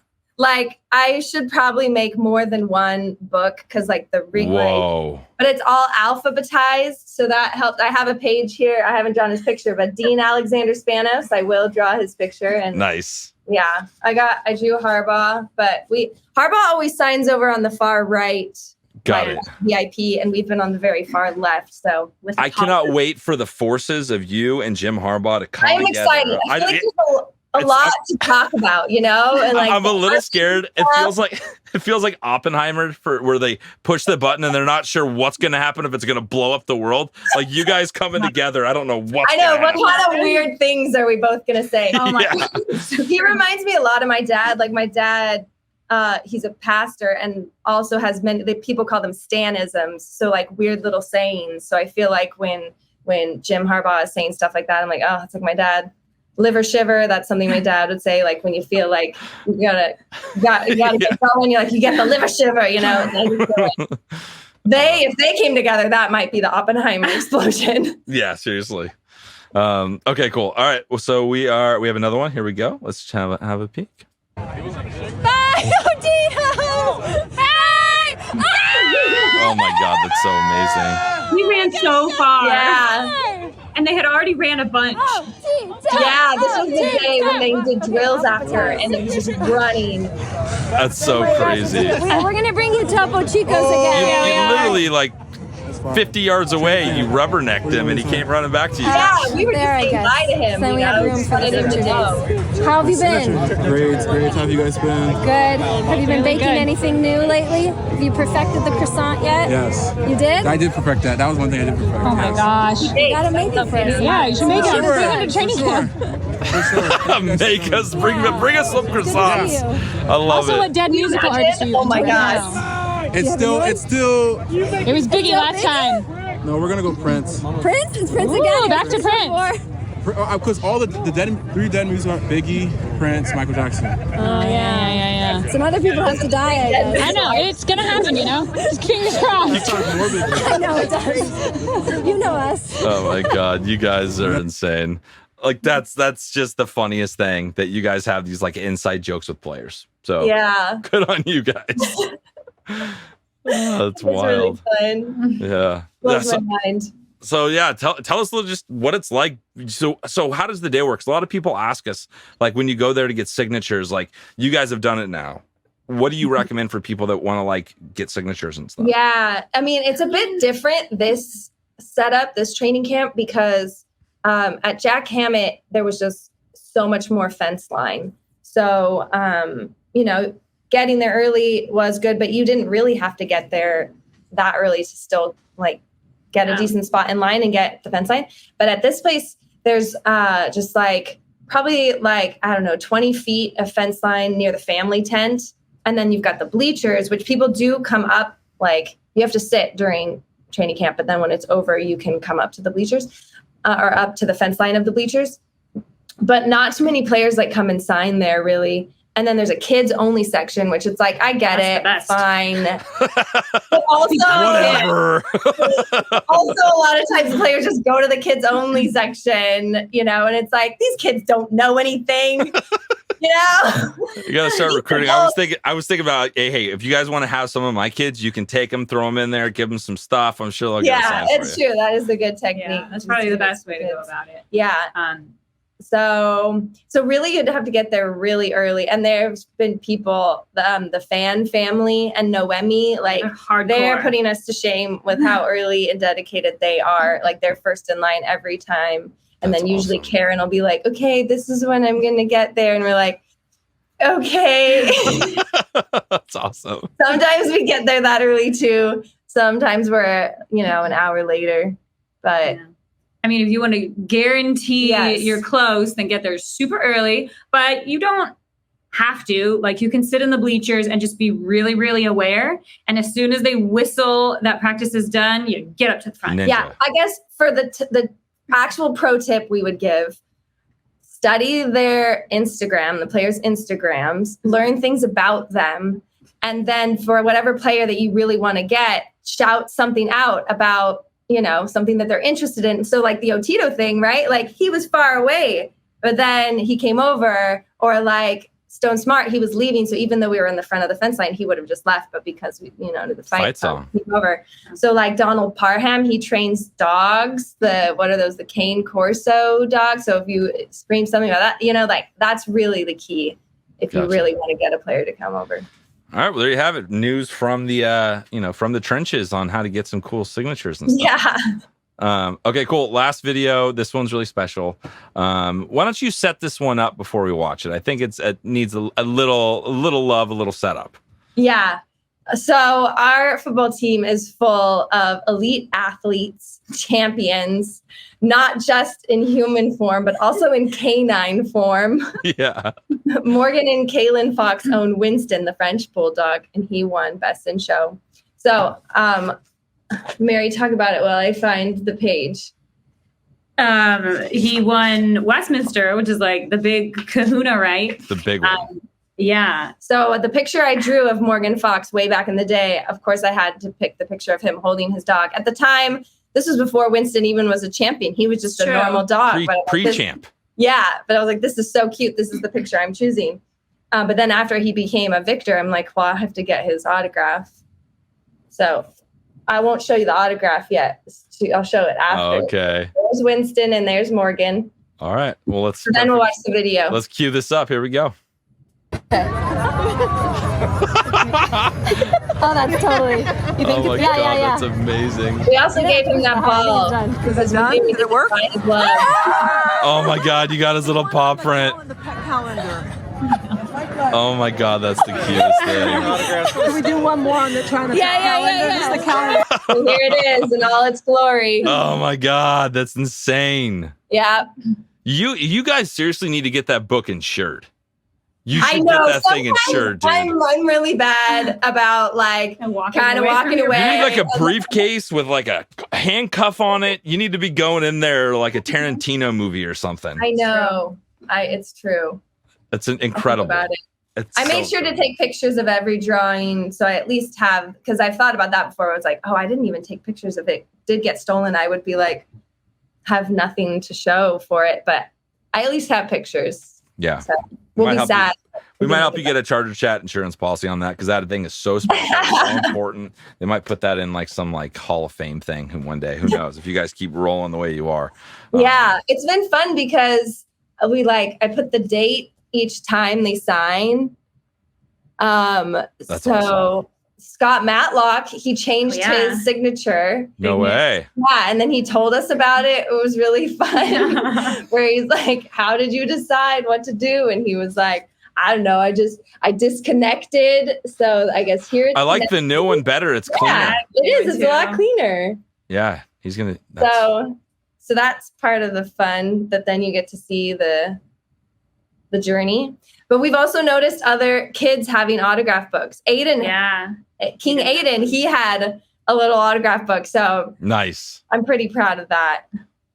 I should probably make more than one book because the ring. Whoa. But it's all alphabetized, so that helped. I have a page here. I haven't drawn his picture, but Dean Alexander Spanos, I will draw his picture. And Nice. yeah, I drew Harbaugh, but Harbaugh always signs over on the far right. Got it. VIP, and we've been on the very far left. So I cannot wait for the forces of you and Jim Harbaugh to come I'm together. excited. I feel like there's a lot to talk about, And I'm a little scared. It feels like Oppenheimer where they push the button and they're not sure what's going to happen, if it's going to blow up the world. You guys coming together, I don't know what. I know what kind of weird things are we both going to say? Oh my Yeah. God. He reminds me a lot of my dad. My dad, he's a pastor and also has people call them Stanisms. So weird little sayings. So I feel like when Jim Harbaugh is saying stuff like that, I'm like, oh, it's like my dad. Liver shiver. That's something my dad would say. When you feel like you gotta get going, you get the liver shiver. If they came together, that might be the Oppenheimer explosion. Yeah, seriously. Okay, cool. All right. Well, so we have another one. Here we go. Let's have a peek. Oh my God, that's so amazing. We ran so far. Yeah. And they had already ran a bunch. Yeah, this was the day when they did drills after, and it was just running. That's so crazy. We're going to bring you Topo Chicos again. You literally 50 yards away, you rubbernecked him and he came running back to you. Yeah, we were just saying bye to him. So we have room for the future days. How have you been? Great. How have you guys been? Good. Have you been baking anything new lately? Have you perfected the croissant yet? Yes. You did? I did perfect that. That was one thing I did perfect. Oh my gosh. You gotta make it for us. Yeah, you should make it. Bring it to training camp. Make us bring us some croissants. I love Also, it. what dead musical artist are you? Oh my gosh. It's still. It was Biggie last time. No, we're gonna go Prince. Prince? It's Prince Ooh, again. back to Prince. Because all the three dead music are Biggie, Prince, Michael Jackson. Oh, yeah. Some other people have to die, I guess. I know. It's going to happen, Just fingers crossed. I know it does. You know us. Oh my God, you guys are insane. That's just the funniest thing that you guys have these inside jokes with players. So yeah, good on you guys. That's wild. Really fun. Yeah. Blows my mind. So yeah, tell us just what it's like. So how does the day work? 'Cause a lot of people ask us, when you go there to get signatures, you guys have done it now. What do you recommend for people that want to get signatures and stuff? Yeah, I mean, it's a bit different, this setup, this training camp, because at Jack Hammett, there was just so much more fence line. So, getting there early was good, but you didn't really have to get there that early to still get a decent spot in line and get the fence line. But at this place, there's just probably 20 feet of fence line near the family tent. And then you've got the bleachers, which people do come up, you have to sit during training camp, but then when it's over, you can come up to the bleachers or up to the fence line of the bleachers. But not too many players come and sign there really. And then there's a kids only section, which it's I get it, fine. But also, whatever. Also, a lot of times players just go to the kids only section, and it's these kids don't know anything. You know, you gotta start recruiting. I was thinking about, hey, if you guys want to have some of my kids, you can take them, throw them in there, give them some stuff. I'm sure they'll get a sign for it's true. That is a good technique. Yeah, that's probably the best way to go about it. Yeah. So really you'd have to get there really early. And there's been people, the Fan family and Noemi, like they're putting us to shame with how early and dedicated they are. Like they're first in line every time. And then usually Karen will be like, okay, this is when I'm going to get there. And we're like, okay. That's awesome. Sometimes we get there that early too. Sometimes we're, an hour later, but I mean, if you want to guarantee you're close, then get there super early, but you don't have to. Like, you can sit in the bleachers and just be really, really aware. And as soon as they whistle that practice is done, you get up to the front. Ninja. Yeah, I guess for the actual pro tip we would give, study their Instagram, the players' Instagrams, learn things about them. And then for whatever player that you really want to get, shout something out about, something that they're interested in. So like the Otito thing, right? Like he was far away, but then he came over, or like Stone Smart, he was leaving. So even though we were in the front of the fence line, he would have just left, but because we, to the fight song, he came over. So like Donald Parham, he trains dogs, the Cane Corso dogs. So if you scream something about that, that's really the key if you really want to get a player to come over. All right, well, there you have it. News from the, from the trenches on how to get some cool signatures and stuff. Yeah. Okay, cool. Last video. This one's really special. Why don't you set this one up before we watch it? I think it needs a little love, a little setup. Yeah. So our football team is full of elite athletes, champions, not just in human form, but also in canine form. Yeah. Morgan and Kaylin Fox own Winston, the French bulldog, and he won Best in Show. So, Mary, talk about it while I find the page. He won Westminster, which is like the big kahuna, right? The big one. Yeah. So the picture I drew of Morgan Fox way back in the day, of course, I had to pick the picture of him holding his dog. At the time, this was before Winston even was a champion. He was just a normal dog. Pre-champ. Yeah. But I was like, this is so cute. This is the picture I'm choosing. But then after he became a victor, I'm like, well, I have to get his autograph. So I won't show you the autograph yet. I'll show it after. Okay. There's Winston and there's Morgan. All right. Well, then we'll watch the video. Let's cue this up. Here we go. Oh, that's totally. You think oh my God, that's amazing. We also gave him that ball because we didn't Did it work? find his love. Oh my God, you got his little paw print. Oh my God, that's the cutest thing. Can we do one more on the calendar? Just the calendar. So here it is in all its glory. Oh my God, that's insane. Yeah. You guys seriously need to get that book insured. You should I know, get that thing insured, dude. I'm really bad about kind of walking away. You need like a briefcase with like a handcuff on it. You need to be going in there like a Tarantino movie or something. I know. It's true. It's incredible. About it. I made sure to take pictures of every drawing, so I at least have, because I've thought about that before. I was like, oh, I didn't even take pictures of it. Did get stolen, I would be like, have nothing to show for it, but I at least have pictures. Yeah. So we'll be sad. We might help you get a Charger Chat insurance policy on that, because that thing is so special, so important. They might put that in like some like Hall of Fame thing one day. Who knows? If you guys keep rolling the way you are. Yeah, it's been fun because I put the date each time they sign. That's awesome. Scott Matlock, he changed his signature. No way. Yeah, and then he told us about it. It was really fun. Where he's like, how did you decide what to do? And he was like, I don't know. I disconnected. So I guess here. I like the new one better. It's cleaner. Yeah, it is. It's a lot cleaner. Yeah, he's going to. So that's part of the fun, that then you get to see the journey. But we've also noticed other kids having autograph books. King Aiden, he had a little autograph book. So nice. I'm pretty proud of that.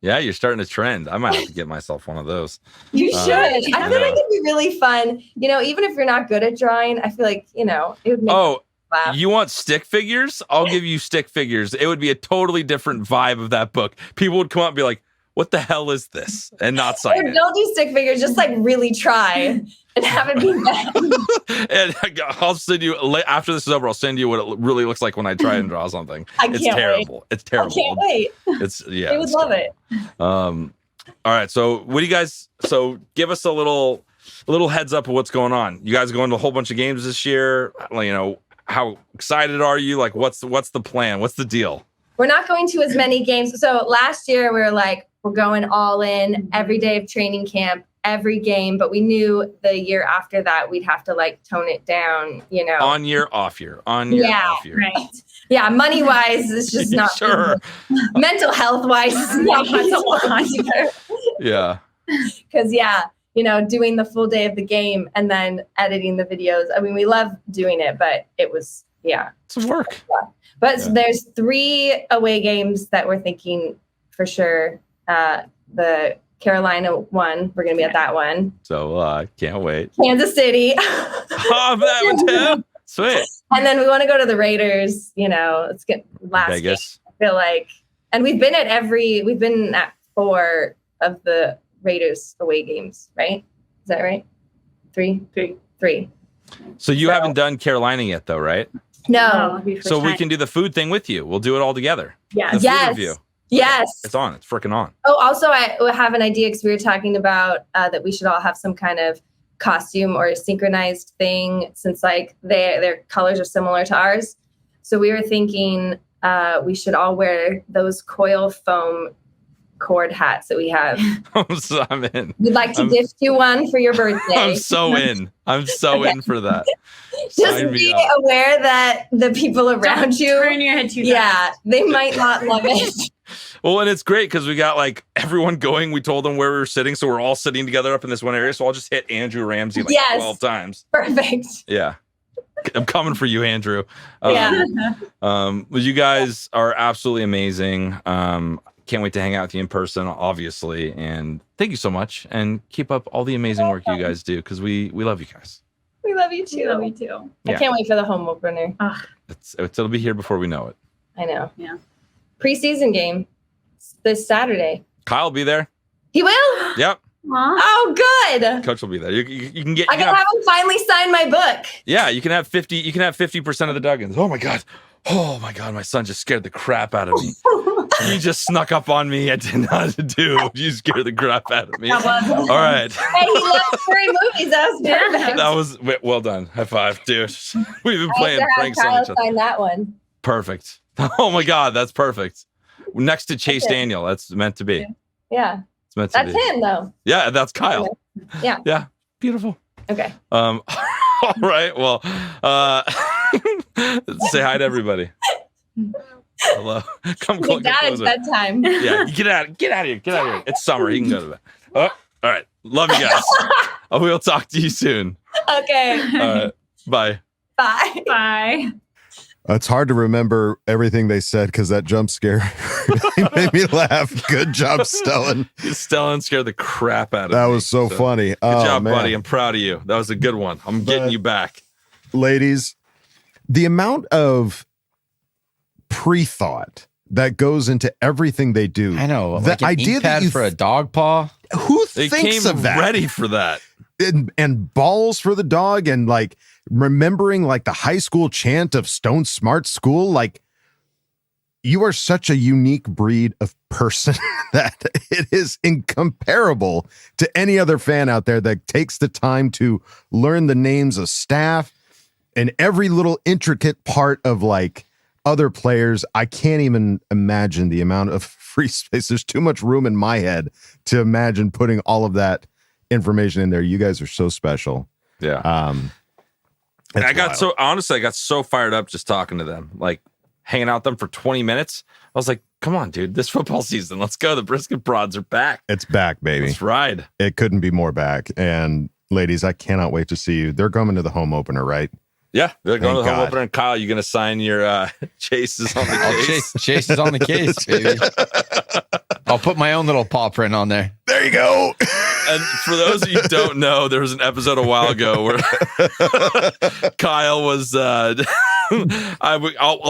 Yeah, you're starting to trend. I might have to get myself one of those. You should. I feel like it'd be really fun. Even if you're not good at drawing, I feel like, it would make me laugh. You want stick figures? I'll give you stick figures. It would be a totally different vibe of that book. People would come up and be like, what the hell is this? And not sign Or it. don't do stick figures. Just like really try and have it be bad. And I'll send you, after this is over, I'll send you what it really looks like when I try and draw something. It's terrible. Wait. It's terrible. I can't wait. They would love it. All right. So what do you guys, give us a little heads up of what's going on. You guys going to a whole bunch of games this year. You know, how excited are you? Like, what's the plan? What's the deal? We're not going to as many games. So last year we were like, we're going all in every day of training camp, every game. But we knew the year after that, we'd have to like tone it down, you know. On year, off year. On year, off year. Right. Yeah, money wise, it's just not sure. Mental health wise, it's not either. Yeah. Because you know, doing the full day of the game and then editing the videos. I mean, we love doing it, but it was it's work. But there's 3 away games that we're thinking for sure. The Carolina one, we're going to be at that one. So can't wait. Kansas City. Oh, that one too. Sweet. And then we want to go to the Raiders. You know, let's get last Vegas. game, I feel like, and we've been at 4 of the Raiders away games, right? Is that right? 3. So you haven't done Carolina yet, though, right? No. So we can do the food thing with you. We'll do it all together. Yeah. The food review. Yes. It's on. It's freaking on. Oh, also, I have an idea because we were talking about that we should all have some kind of costume or a synchronized thing since like their colors are similar to ours. So we were thinking we should all wear those coil foam cord hats that we have. I'm in. We'd like to gift you one for your birthday. I'm so in. I'm so in for that. Just be aware that the people around you, turn your head too fast. they might not love it. Well, and it's great because we got like everyone going. We told them where we were sitting, so we're all sitting together up in this one area. So I'll just hit Andrew Ramsey like 12 times. Perfect. Yeah. I'm coming for you, Andrew. Yeah. You guys are absolutely amazing. Can't wait to hang out with you in person, obviously. And thank you so much. And keep up all the amazing work you guys do because we love you guys. We love you too. I can't wait for the home opener. It'll be here before we know it. I know. Yeah. Preseason game this Saturday. Kyle will be there. He will? Yep. Oh, good. Coach will be there. You can get. I can have him finally sign my book. Yeah, you can have 50. You can have 50% of the Duggins. Oh my god, my son just scared the crap out of me. He just snuck up on me. I didn't know how to do. You scared the crap out of me. All right. Hey, he loves scary movies. That was perfect. That was well done. High five, dude. We've been playing pranks on Kyle each other. sign that one. Perfect. Oh my god, that's perfect. Next to Chase Daniel. That's meant to be. Yeah. It's meant to That's be. him though. Yeah, that's Kyle. Yeah. Yeah. Beautiful. Okay. All right. Well, say hi to everybody. Hello. Come Your dad, it's bedtime. Yeah, get out of here. Get out of here. It's summer. He can go to bed. Oh, all right. Love you guys. We'll talk to you soon. Okay. All right. Bye. Bye. Bye. It's hard to remember everything they said because that jump scare really made me laugh. Good job, Stellan. Stellan scared the crap out of me. That was so funny. Good job, buddy. I'm proud of you. That was a good one. I'm getting you back. Ladies, the amount of pre-thought that goes into everything they do. I know. The like an idea ink that pad for a dog paw. Who They thinks came of that? ready for that. And balls for the dog and like remembering like the high school chant of Stone Smart School. Like, you are such a unique breed of person that it is incomparable to any other fan out there that takes the time to learn the names of staff and every little intricate part of like other players. I can't even imagine the amount of free space. There's too much room in my head to imagine putting all of that information in there. You guys are so special. Yeah. I got so fired up just talking to them, like hanging out with them for 20 minutes. I was like, come on, dude, this football season, let's go. The Brisket Broads are back. It's back, baby. Let's ride. It couldn't be more back. And ladies, I cannot wait to see you. They're coming to the home opener, right? Yeah, they're going to the home God. opener. And Kyle, you going to sign your Chase is on the case? Chase is on the case, baby. I'll put my own little paw print on there. There you go. And for those of you who don't know, there was an episode a while ago where Kyle was. I'll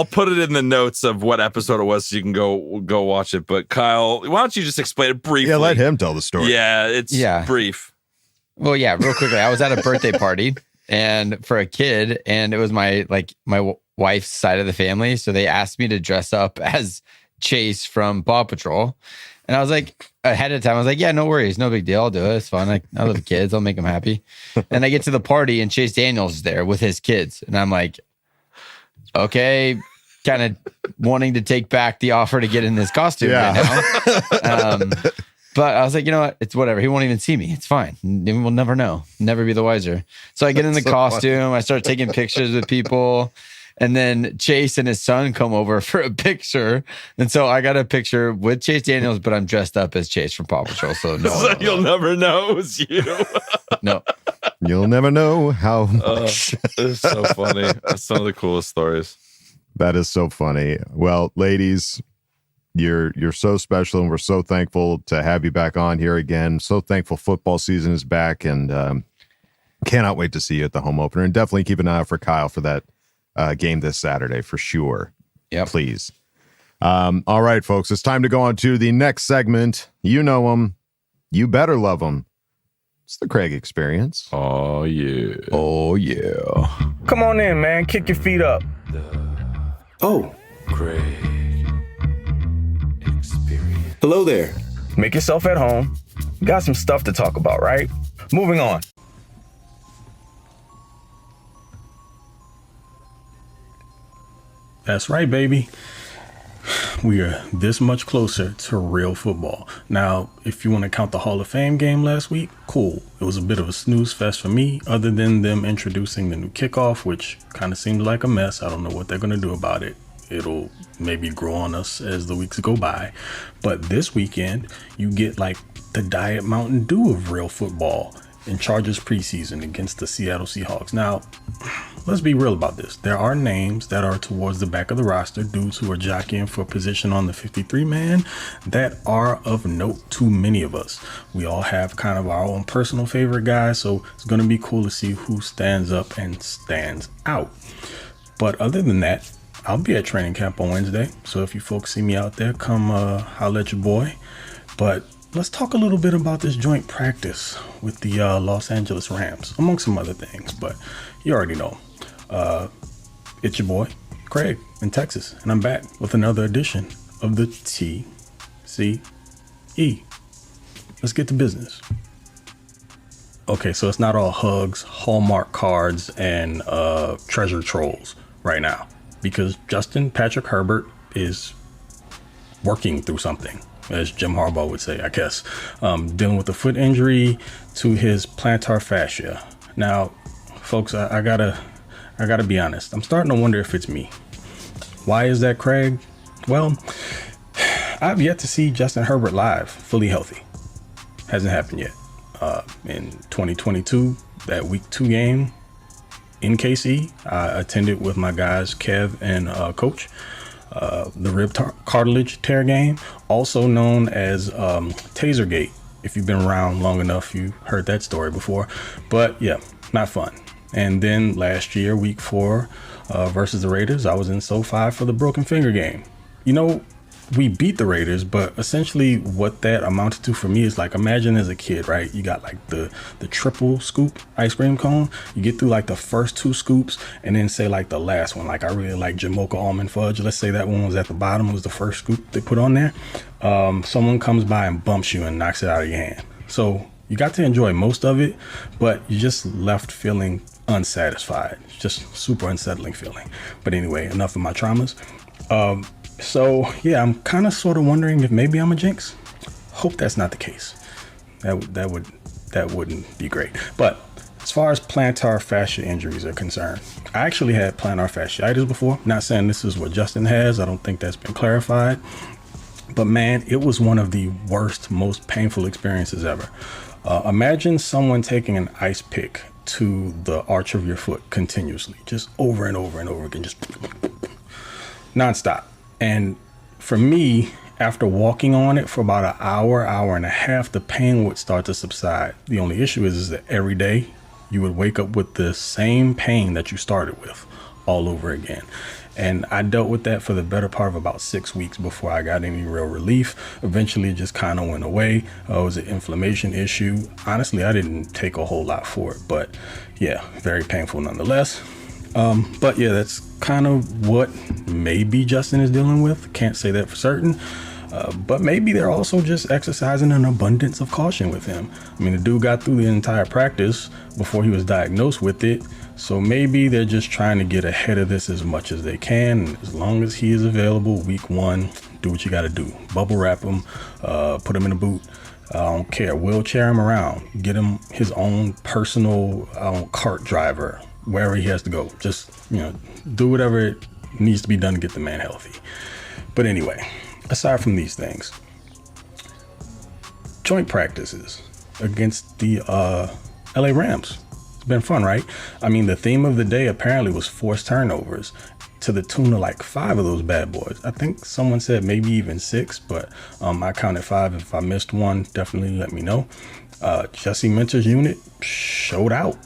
put it in the notes of what episode it was, so you can go watch it. But Kyle, why don't you just explain it briefly? Yeah, let him tell the story. Yeah, it's brief. Well, yeah, real quickly. I was at a birthday party and for a kid, and it was my wife's side of the family, so they asked me to dress up as Chase from Paw Patrol. And I was like, ahead of time, I was like, yeah, no worries. No big deal. I'll do it. It's fun. I love kids. I'll make them happy. And I get to the party and Chase Daniels is there with his kids. And I'm like, okay, kind of wanting to take back the offer to get in this costume right now. But I was like, you know what? It's whatever. He won't even see me. It's fine. We'll never know. Never be the wiser. So I get in the costume. Funny. I start taking pictures with people. And then Chase and his son come over for a picture. And so I got a picture with Chase Daniels, but I'm dressed up as Chase from Paw Patrol. So no. You'll never know it was you. No. You'll never know how much. It's so funny. That's some of the coolest stories. That is so funny. Well, ladies, you're so special, and we're so thankful to have you back on here again. So thankful football season is back, and cannot wait to see you at the home opener. And definitely keep an eye out for Kyle for that game this Saturday for sure. Yeah, please. All right, folks, it's time to go on to the next segment. You know them. You better love them. It's the Craig Experience. Oh, yeah. Oh, yeah. Come on in, man. Kick your feet up. Oh. Craig Experience. Hello there. Make yourself at home. Got some stuff to talk about, right? Moving on. That's right, baby. We are this much closer to real football. Now, if you want to count the Hall of Fame game last week, cool. It was a bit of a snooze fest for me, other than them introducing the new kickoff, which kind of seems like a mess. I don't know what they're going to do about it. It'll maybe grow on us as the weeks go by. But this weekend, you get like the Diet Mountain Dew of real football in Chargers preseason against the Seattle Seahawks. Now, let's be real about this. There are names that are towards the back of the roster, dudes who are jockeying for position on the 53-man, that are of note to many of us. We all have kind of our own personal favorite guys, so it's going to be cool to see who stands up and stands out. But other than that, I'll be at training camp on Wednesday, so if you folks see me out there, come holler at your boy. But let's talk a little bit about this joint practice with the Los Angeles Rams, among some other things, but you already know. It's your boy, Craig, in Texas, and I'm back with another edition of the TCE. Let's get to business. Okay, so it's not all hugs, Hallmark cards, and treasure trolls right now, because Justin Patrick Herbert is working through something, as Jim Harbaugh would say, I guess, dealing with a foot injury to his plantar fascia. Now, folks, I gotta be honest. I'm starting to wonder if it's me. Why is that, Craig? Well, I've yet to see Justin Herbert live, fully healthy. Hasn't happened yet. In 2022, that week 2 game in KC, I attended with my guys, Kev and Coach. The rib cartilage tear game, also known as Tasergate. If you've been around long enough, you heard that story before. But yeah, not fun. And then last year, week 4 versus the Raiders, I was in SoFi for the broken finger game. You know, we beat the Raiders, but essentially what that amounted to for me is like, imagine as a kid, right? You got like the triple scoop ice cream cone. You get through like the first 2 scoops and then say like the last one. Like I really like Jamocha almond fudge. Let's say that one was at the bottom, was the first scoop they put on there. Someone comes by and bumps you and knocks it out of your hand. So you got to enjoy most of it, but you just left feeling unsatisfied. It's just super unsettling feeling. But anyway, enough of my traumas. So yeah, I'm kind of sort of wondering if maybe I'm a jinx. Hope that's not the case. That wouldn't be great. But as far as plantar fascia injuries are concerned, I actually had plantar fasciitis before. Not saying this is what Justin has. I don't think that's been clarified. But man, it was one of the worst, most painful experiences ever. Imagine someone taking an ice pick to the arch of your foot continuously, just over and over and over again, just nonstop. And for me, After walking on it for about an hour, hour and a half, the pain would start to subside. The only issue is that every day you would wake up with the same pain that you started with all over again. And I dealt with that for the better part of about 6 weeks before I got any real relief. Eventually, it just kind of went away. It was an inflammation issue. Honestly, I didn't take a whole lot for it, but yeah, very painful nonetheless. But yeah, that's kind of what maybe Justin is dealing with. Can't say that for certain. But maybe they're also just exercising an abundance of caution with him. I mean, the dude got through the entire practice before he was diagnosed with it. So maybe they're just trying to get ahead of this as much as they can. And as long as he is available week 1, do what you got to do. Bubble wrap him, put him in a boot. I don't care. Wheelchair him around. Get him his own personal cart driver wherever he has to go. Just, do whatever it needs to be done to get the man healthy. But anyway, aside from these things, joint practices against the LA Rams. It's been fun, right? I mean, the theme of the day apparently was forced turnovers to the tune of like 5 of those bad boys. I think someone said maybe even 6, but I counted 5. If I missed one, definitely let me know. Jesse Minter's unit showed out.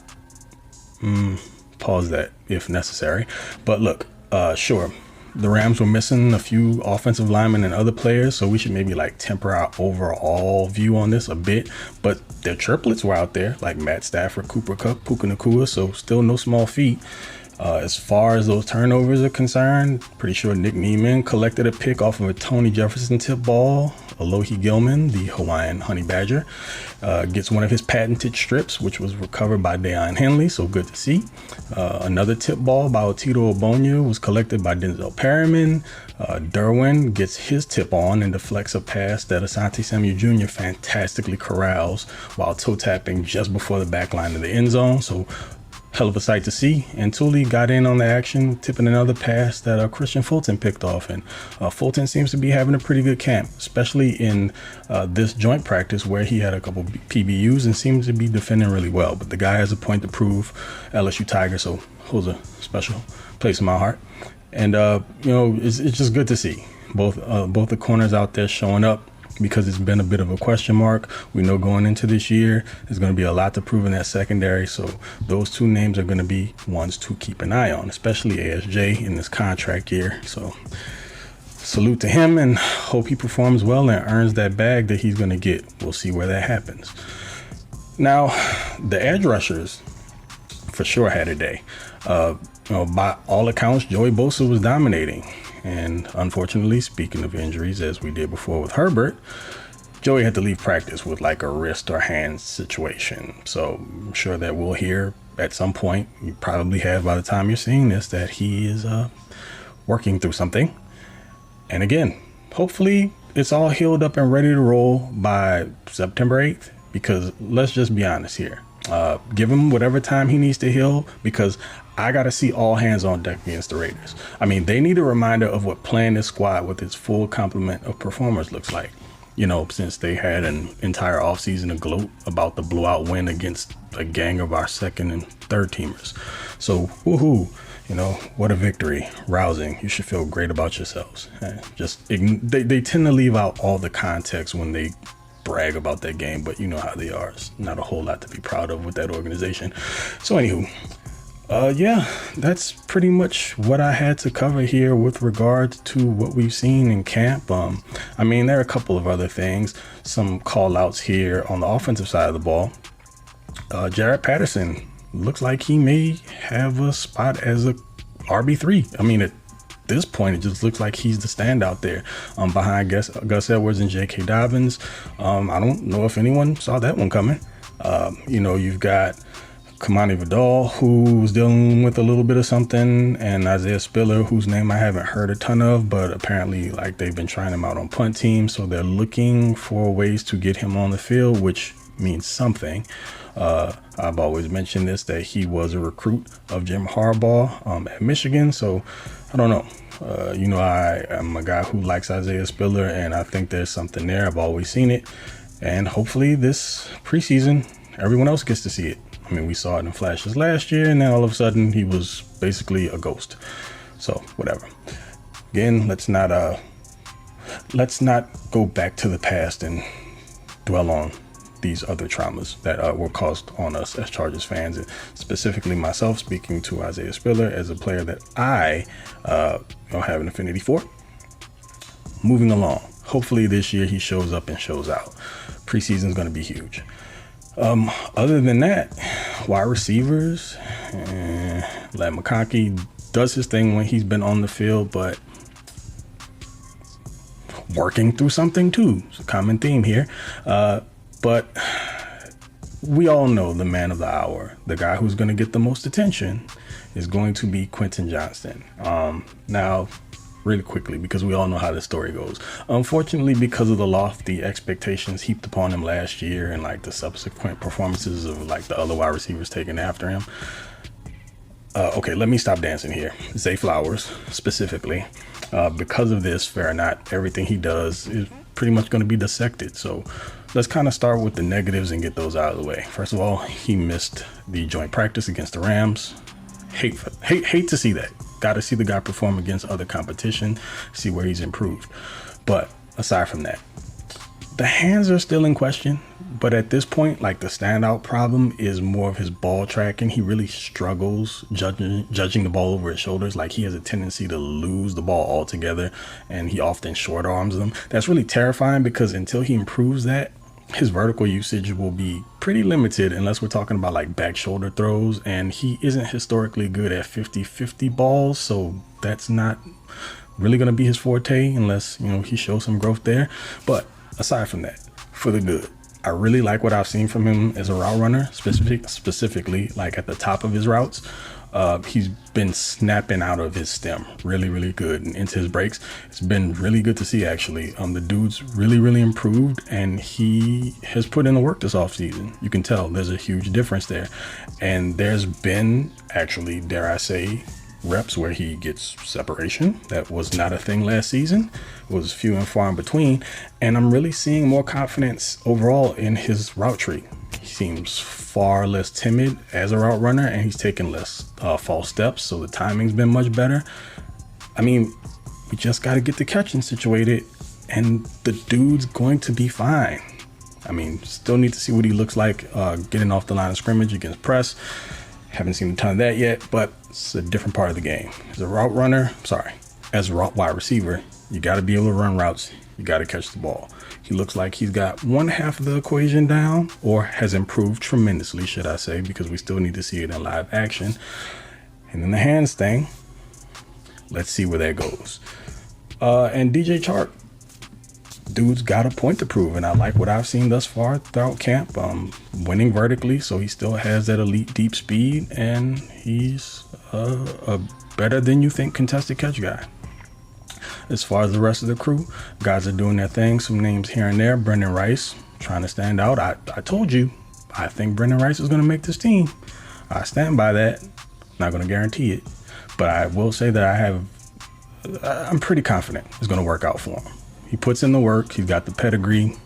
Pause that if necessary. But look, sure, the Rams were missing a few offensive linemen and other players, so we should maybe like temper our overall view on this a bit. But their triplets were out there, like Matt Stafford, Cooper Kupp, Puka Nacua, so still no small feat. As far as those turnovers are concerned, pretty sure Nick Neiman collected a pick off of a Tony Jefferson tip ball. Alohi Gilman, the Hawaiian honey badger, gets one of his patented strips, which was recovered by Deion Henley, so good to see. Another tip ball by Otito Ogbonnia was collected by Denzel Perryman. Derwin gets his tip on and deflects a pass that Asante Samuel Jr. fantastically corrals while toe tapping just before the back line of the end zone. So hell of a sight to see. And Thule got in on the action, tipping another pass that Christian Fulton picked off. And Fulton seems to be having a pretty good camp, especially in this joint practice where he had a couple PBUs and seems to be defending really well. But the guy has a point to prove. LSU Tiger, so holds a special place in my heart. And it's just good to see both the corners out there showing up, because it's been a bit of a question mark. We know going into this year, there's going to be a lot to prove in that secondary. So those 2 names are going to be ones to keep an eye on, especially ASJ in this contract year. So salute to him and hope he performs well and earns that bag that he's going to get. We'll see where that happens. Now, the edge rushers for sure had a day. By all accounts, Joey Bosa was dominating. And unfortunately, speaking of injuries, as we did before with Herbert, Joey had to leave practice with like a wrist or hand situation. So I'm sure that we'll hear at some point, you probably have by the time you're seeing this, that he is working through something. And again, hopefully it's all healed up and ready to roll by September 8th, because let's just be honest here. Give him whatever time he needs to heal, because I got to see all hands on deck against the Raiders. I mean, they need a reminder of what playing this squad with its full complement of performers looks like. Since they had an entire offseason to gloat about the blowout win against a gang of our second and third teamers. So, woohoo, what a victory. Rousing. You should feel great about yourselves. They tend to leave out all the context when they brag about that game, but you know how they are. It's not a whole lot to be proud of with that organization. So anywho, that's pretty much what I had to cover here with regards to what we've seen in camp. There are a couple of other things, some call outs here on the offensive side of the ball. Jared Patterson looks like he may have a spot as a RB3. At this point, it just looks like he's the standout there behind Gus Edwards and J.K. Dobbins. I don't know if anyone saw that one coming. You've got Kamani Vidal, who's dealing with a little bit of something, and Isaiah Spiller, whose name I haven't heard a ton of, but apparently they've been trying him out on punt teams, so they're looking for ways to get him on the field, which means something. I've always mentioned this, that he was a recruit of Jim Harbaugh at Michigan, so I don't know. I am a guy who likes Isaiah Spiller, and I think there's something there. I've always seen it, and hopefully this preseason, everyone else gets to see it. We saw it in flashes last year, and then all of a sudden he was basically a ghost. So whatever. Again, let's not let's not go back to the past and dwell on these other traumas that were caused on us as Chargers fans, and specifically myself, speaking to Isaiah Spiller as a player that I have an affinity for. Moving along, hopefully this year he shows up and shows out. Preseason is going to be huge. Other than that, wide receivers, Ladd McConkey does his thing when he's been on the field, but working through something too. It's a common theme here. But we all know the man of the hour, the guy who's going to get the most attention, is going to be Quentin Johnston. Now, really quickly, because we all know how this story goes. Unfortunately, because of the lofty expectations heaped upon him last year and like the subsequent performances of like the other wide receivers taken after him. Okay, let me stop dancing here. Zay Flowers, specifically. Because of this, fair or not, everything he does is pretty much going to be dissected. So let's kind of start with the negatives and get those out of the way. First of all, he missed the joint practice against the Rams. Hate to see that. Got to see the guy perform against other competition, see where he's improved. But aside from that, the hands are still in question. But at this point, like the standout problem is more of his ball tracking. He really struggles judging the ball over his shoulders. Like he has a tendency to lose the ball altogether, and he often short arms them. That's really terrifying because until he improves that, his vertical usage will be pretty limited unless we're talking about like back shoulder throws, and he isn't historically good at 50-50 balls, so that's not really going to be his forte unless, he shows some growth there. But aside from that, for the good, I really like what I've seen from him as a route runner, specifically like at the top of his routes. He's been snapping out of his stem really, really good and into his breaks. It's been really good to see, actually. The dude's really, really improved, and he has put in the work this offseason. You can tell there's a huge difference there. And there's been, actually, dare I say, reps where he gets separation. That was not a thing last season. It was few and far in between. And I'm really seeing more confidence overall in his route tree. He seems far less timid as a route runner, and he's taking less false steps, so the timing's been much better. I mean, we just got to get the catching situated, and the dude's going to be fine. I mean, still need to see what he looks like getting off the line of scrimmage against press. Haven't seen a ton of that yet, but it's a different part of the game. As a route runner, as a route wide receiver, you got to be able to run routes. You got to catch the ball. He looks like he's got one half of the equation down, or has improved tremendously, should I say, because we still need to see it in live action. And then the hands thing, let's see where that goes. And DJ Chark, dude's got a point to prove, and I like what I've seen thus far throughout camp. Winning vertically, so he still has that elite deep speed, and he's a better than you think contested catch guy. As far as the rest of the crew, guys are doing their thing. Some names here and there. Brendan Rice trying to stand out. I told you, I think Brendan Rice is going to make this team. I stand by that. Not going to guarantee it, but I will say that I'm pretty confident it's going to work out for him. He puts in the work. He's got the pedigree.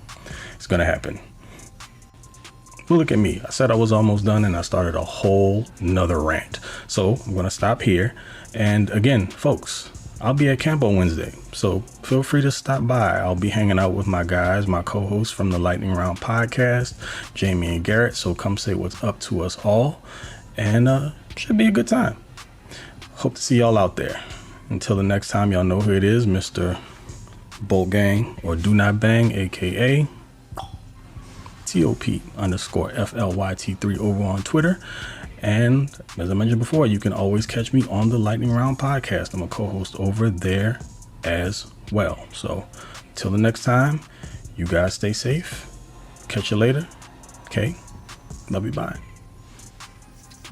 It's going to happen. Well, look at me. I said I was almost done, and I started a whole nother rant. So I'm going to stop here. And again, folks, I'll be at camp on Wednesday, so feel free to stop by. I'll be hanging out with my guys, my co-hosts from the Lightning Round podcast, Jamie and Garrett. So come say what's up to us all, and should be a good time. Hope to see y'all out there. Until the next time, y'all know who it is, Mr. Bolt Gang, or Do Not Bang, aka TOP_FLYT3 over on Twitter. And as I mentioned before, you can always catch me on the Lightning Round podcast. I'm a co-host over there as well. So till the next time, you guys stay safe. Catch you later. Okay. Love you. Bye.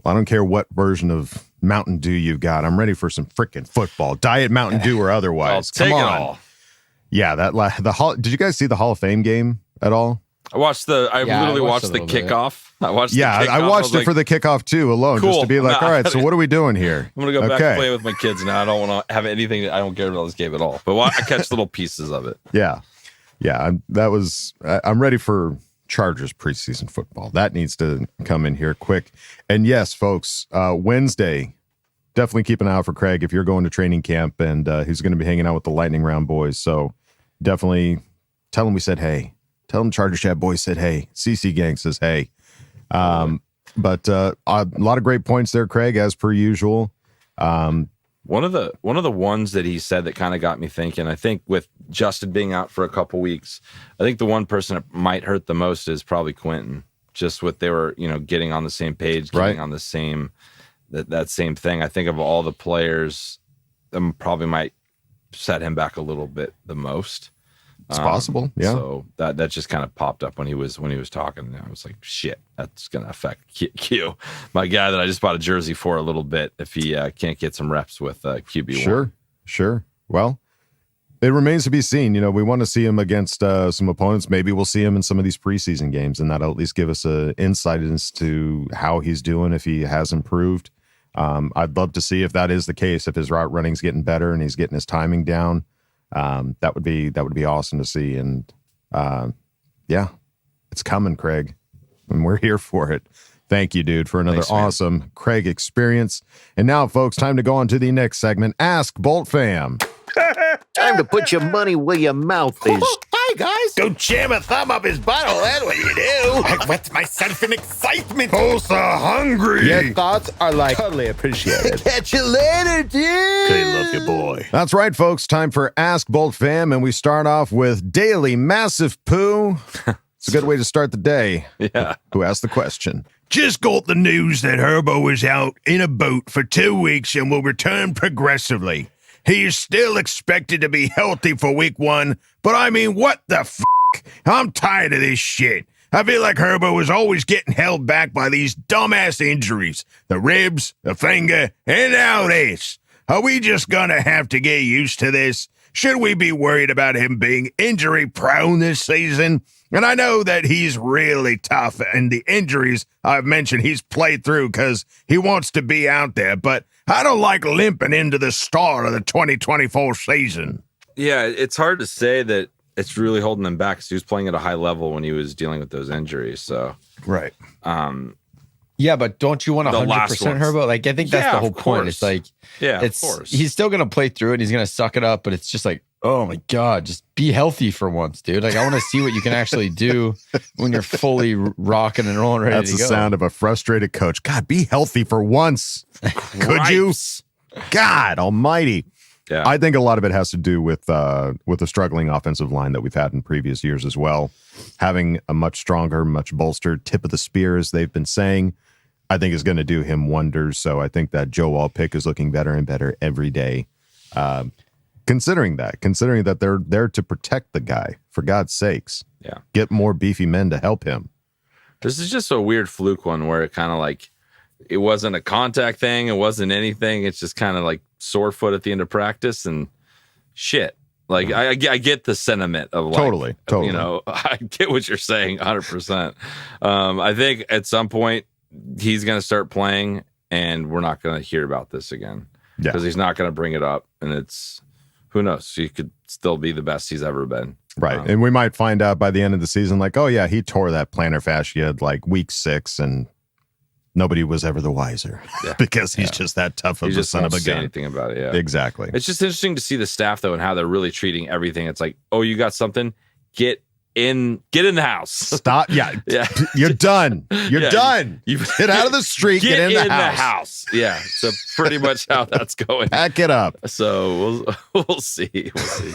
Well, I don't care what version of Mountain Dew you've got. I'm ready for some freaking football. Diet Mountain Dew or otherwise. Come on. It all. Yeah, did you guys see the Hall of Fame game at all? I watched literally watched the kickoff. I watched it for the kickoff too alone, cool. Just to be like, all right, so what are we doing here? I'm going to go back and play with my kids now. I don't want to have anything. I don't care about this game at all. But I catch little pieces of it. Yeah. I'm ready for Chargers preseason football. That needs to come in here quick. And yes, folks, Wednesday, definitely keep an eye out for Craig if you're going to training camp, and he's going to be hanging out with the Lightning Round boys. So definitely tell him we said hey. Tell him Charger Chat Boys said hey. CC Gang says hey. But a lot of great points there, Craig, as per usual. One of the ones that he said that kind of got me thinking, I think with Justin being out for a couple weeks, I think the one person that might hurt the most is probably Quentin. Just what they were, getting on the same page, getting on the same that same thing. I think of all the players, probably might set him back a little bit the most. It's possible, yeah. So that just kind of popped up when he was talking. And I was like, shit, that's gonna affect Q, my guy that I just bought a jersey for a little bit. If he can't get some reps with QB1. Sure. Well, it remains to be seen. We want to see him against some opponents. Maybe we'll see him in some of these preseason games, and that'll at least give us an insight as to how he's doing, if he has improved. I'd love to see if that is the case, if his route running's getting better and he's getting his timing down. That would be awesome to see. And yeah, it's coming, Craig, and we're here for it. Thank you, dude, for another awesome Craig experience. And now, folks, time to go on to the next segment, Ask Boltfam. Time to put your money where your mouth is. Hi, guys. Don't jam a thumb up his butthole. That's what you do. I wet myself in excitement. Oh, so hungry. Your thoughts are totally appreciated. Catch you later, dude. Okay, love you, boy. That's right, folks. Time for Ask Boltfam, and we start off with Daily Massive Poo. It's a good way to start the day. Yeah. Who asked the question? Just got the news that Herbo is out in a boat for 2 weeks and will return progressively. He is still expected to be healthy for week 1, but I mean, what the f***? I'm tired of this shit. I feel like Herbo is always getting held back by these dumbass injuries. The ribs, the finger, and now this. Are we just gonna have to get used to this? Should we be worried about him being injury prone this season? And I know that he's really tough, and the injuries I've mentioned he's played through because he wants to be out there, but I don't like limping into the start of the 2024 season. Yeah, it's hard to say that it's really holding him back because he was playing at a high level when he was dealing with those injuries. So right. Yeah, but don't you want 100% Herbo? Like, I think that's the whole point. It's like, of course. He's still going to play through it. He's going to suck it up, but it's just like, oh my God, just be healthy for once, dude. Like, I want to see what you can actually do when you're fully rocking and rolling ready to go. That's the sound of a frustrated coach. God, be healthy for once. Could you? God almighty. Yeah. I think a lot of it has to do with the struggling offensive line that we've had in previous years as well. Having a much stronger, much bolstered tip of the spear, as they've been saying, I think is going to do him wonders. So I think that Joe Wall pick is looking better and better every day. Considering that they're there to protect the guy, for God's sakes. Yeah. Get more beefy men to help him. This is just a weird fluke one where it kind of like, it wasn't a contact thing. It wasn't anything. It's just kind of like sore foot at the end of practice and shit. Like, I get the sentiment of like, totally. I get what you're saying 100%. I think at some point he's going to start playing and we're not going to hear about this again because he's not going to bring it up. And it's, who knows? He could still be the best he's ever been. Right. And we might find out by the end of the season, like, oh yeah, he tore that plantar fascia like week 6 and nobody was ever the wiser because he's just that tough of a son of a gun. Anything about it? Yeah, exactly. It's just interesting to see the staff though and how they're really treating everything. It's like, oh, you got something? Get in the house. Stop. Yeah. You're done. You're done. You get out of the street. Get in the house. Yeah. So pretty much how that's going. Pack it up. So we'll see. We'll see.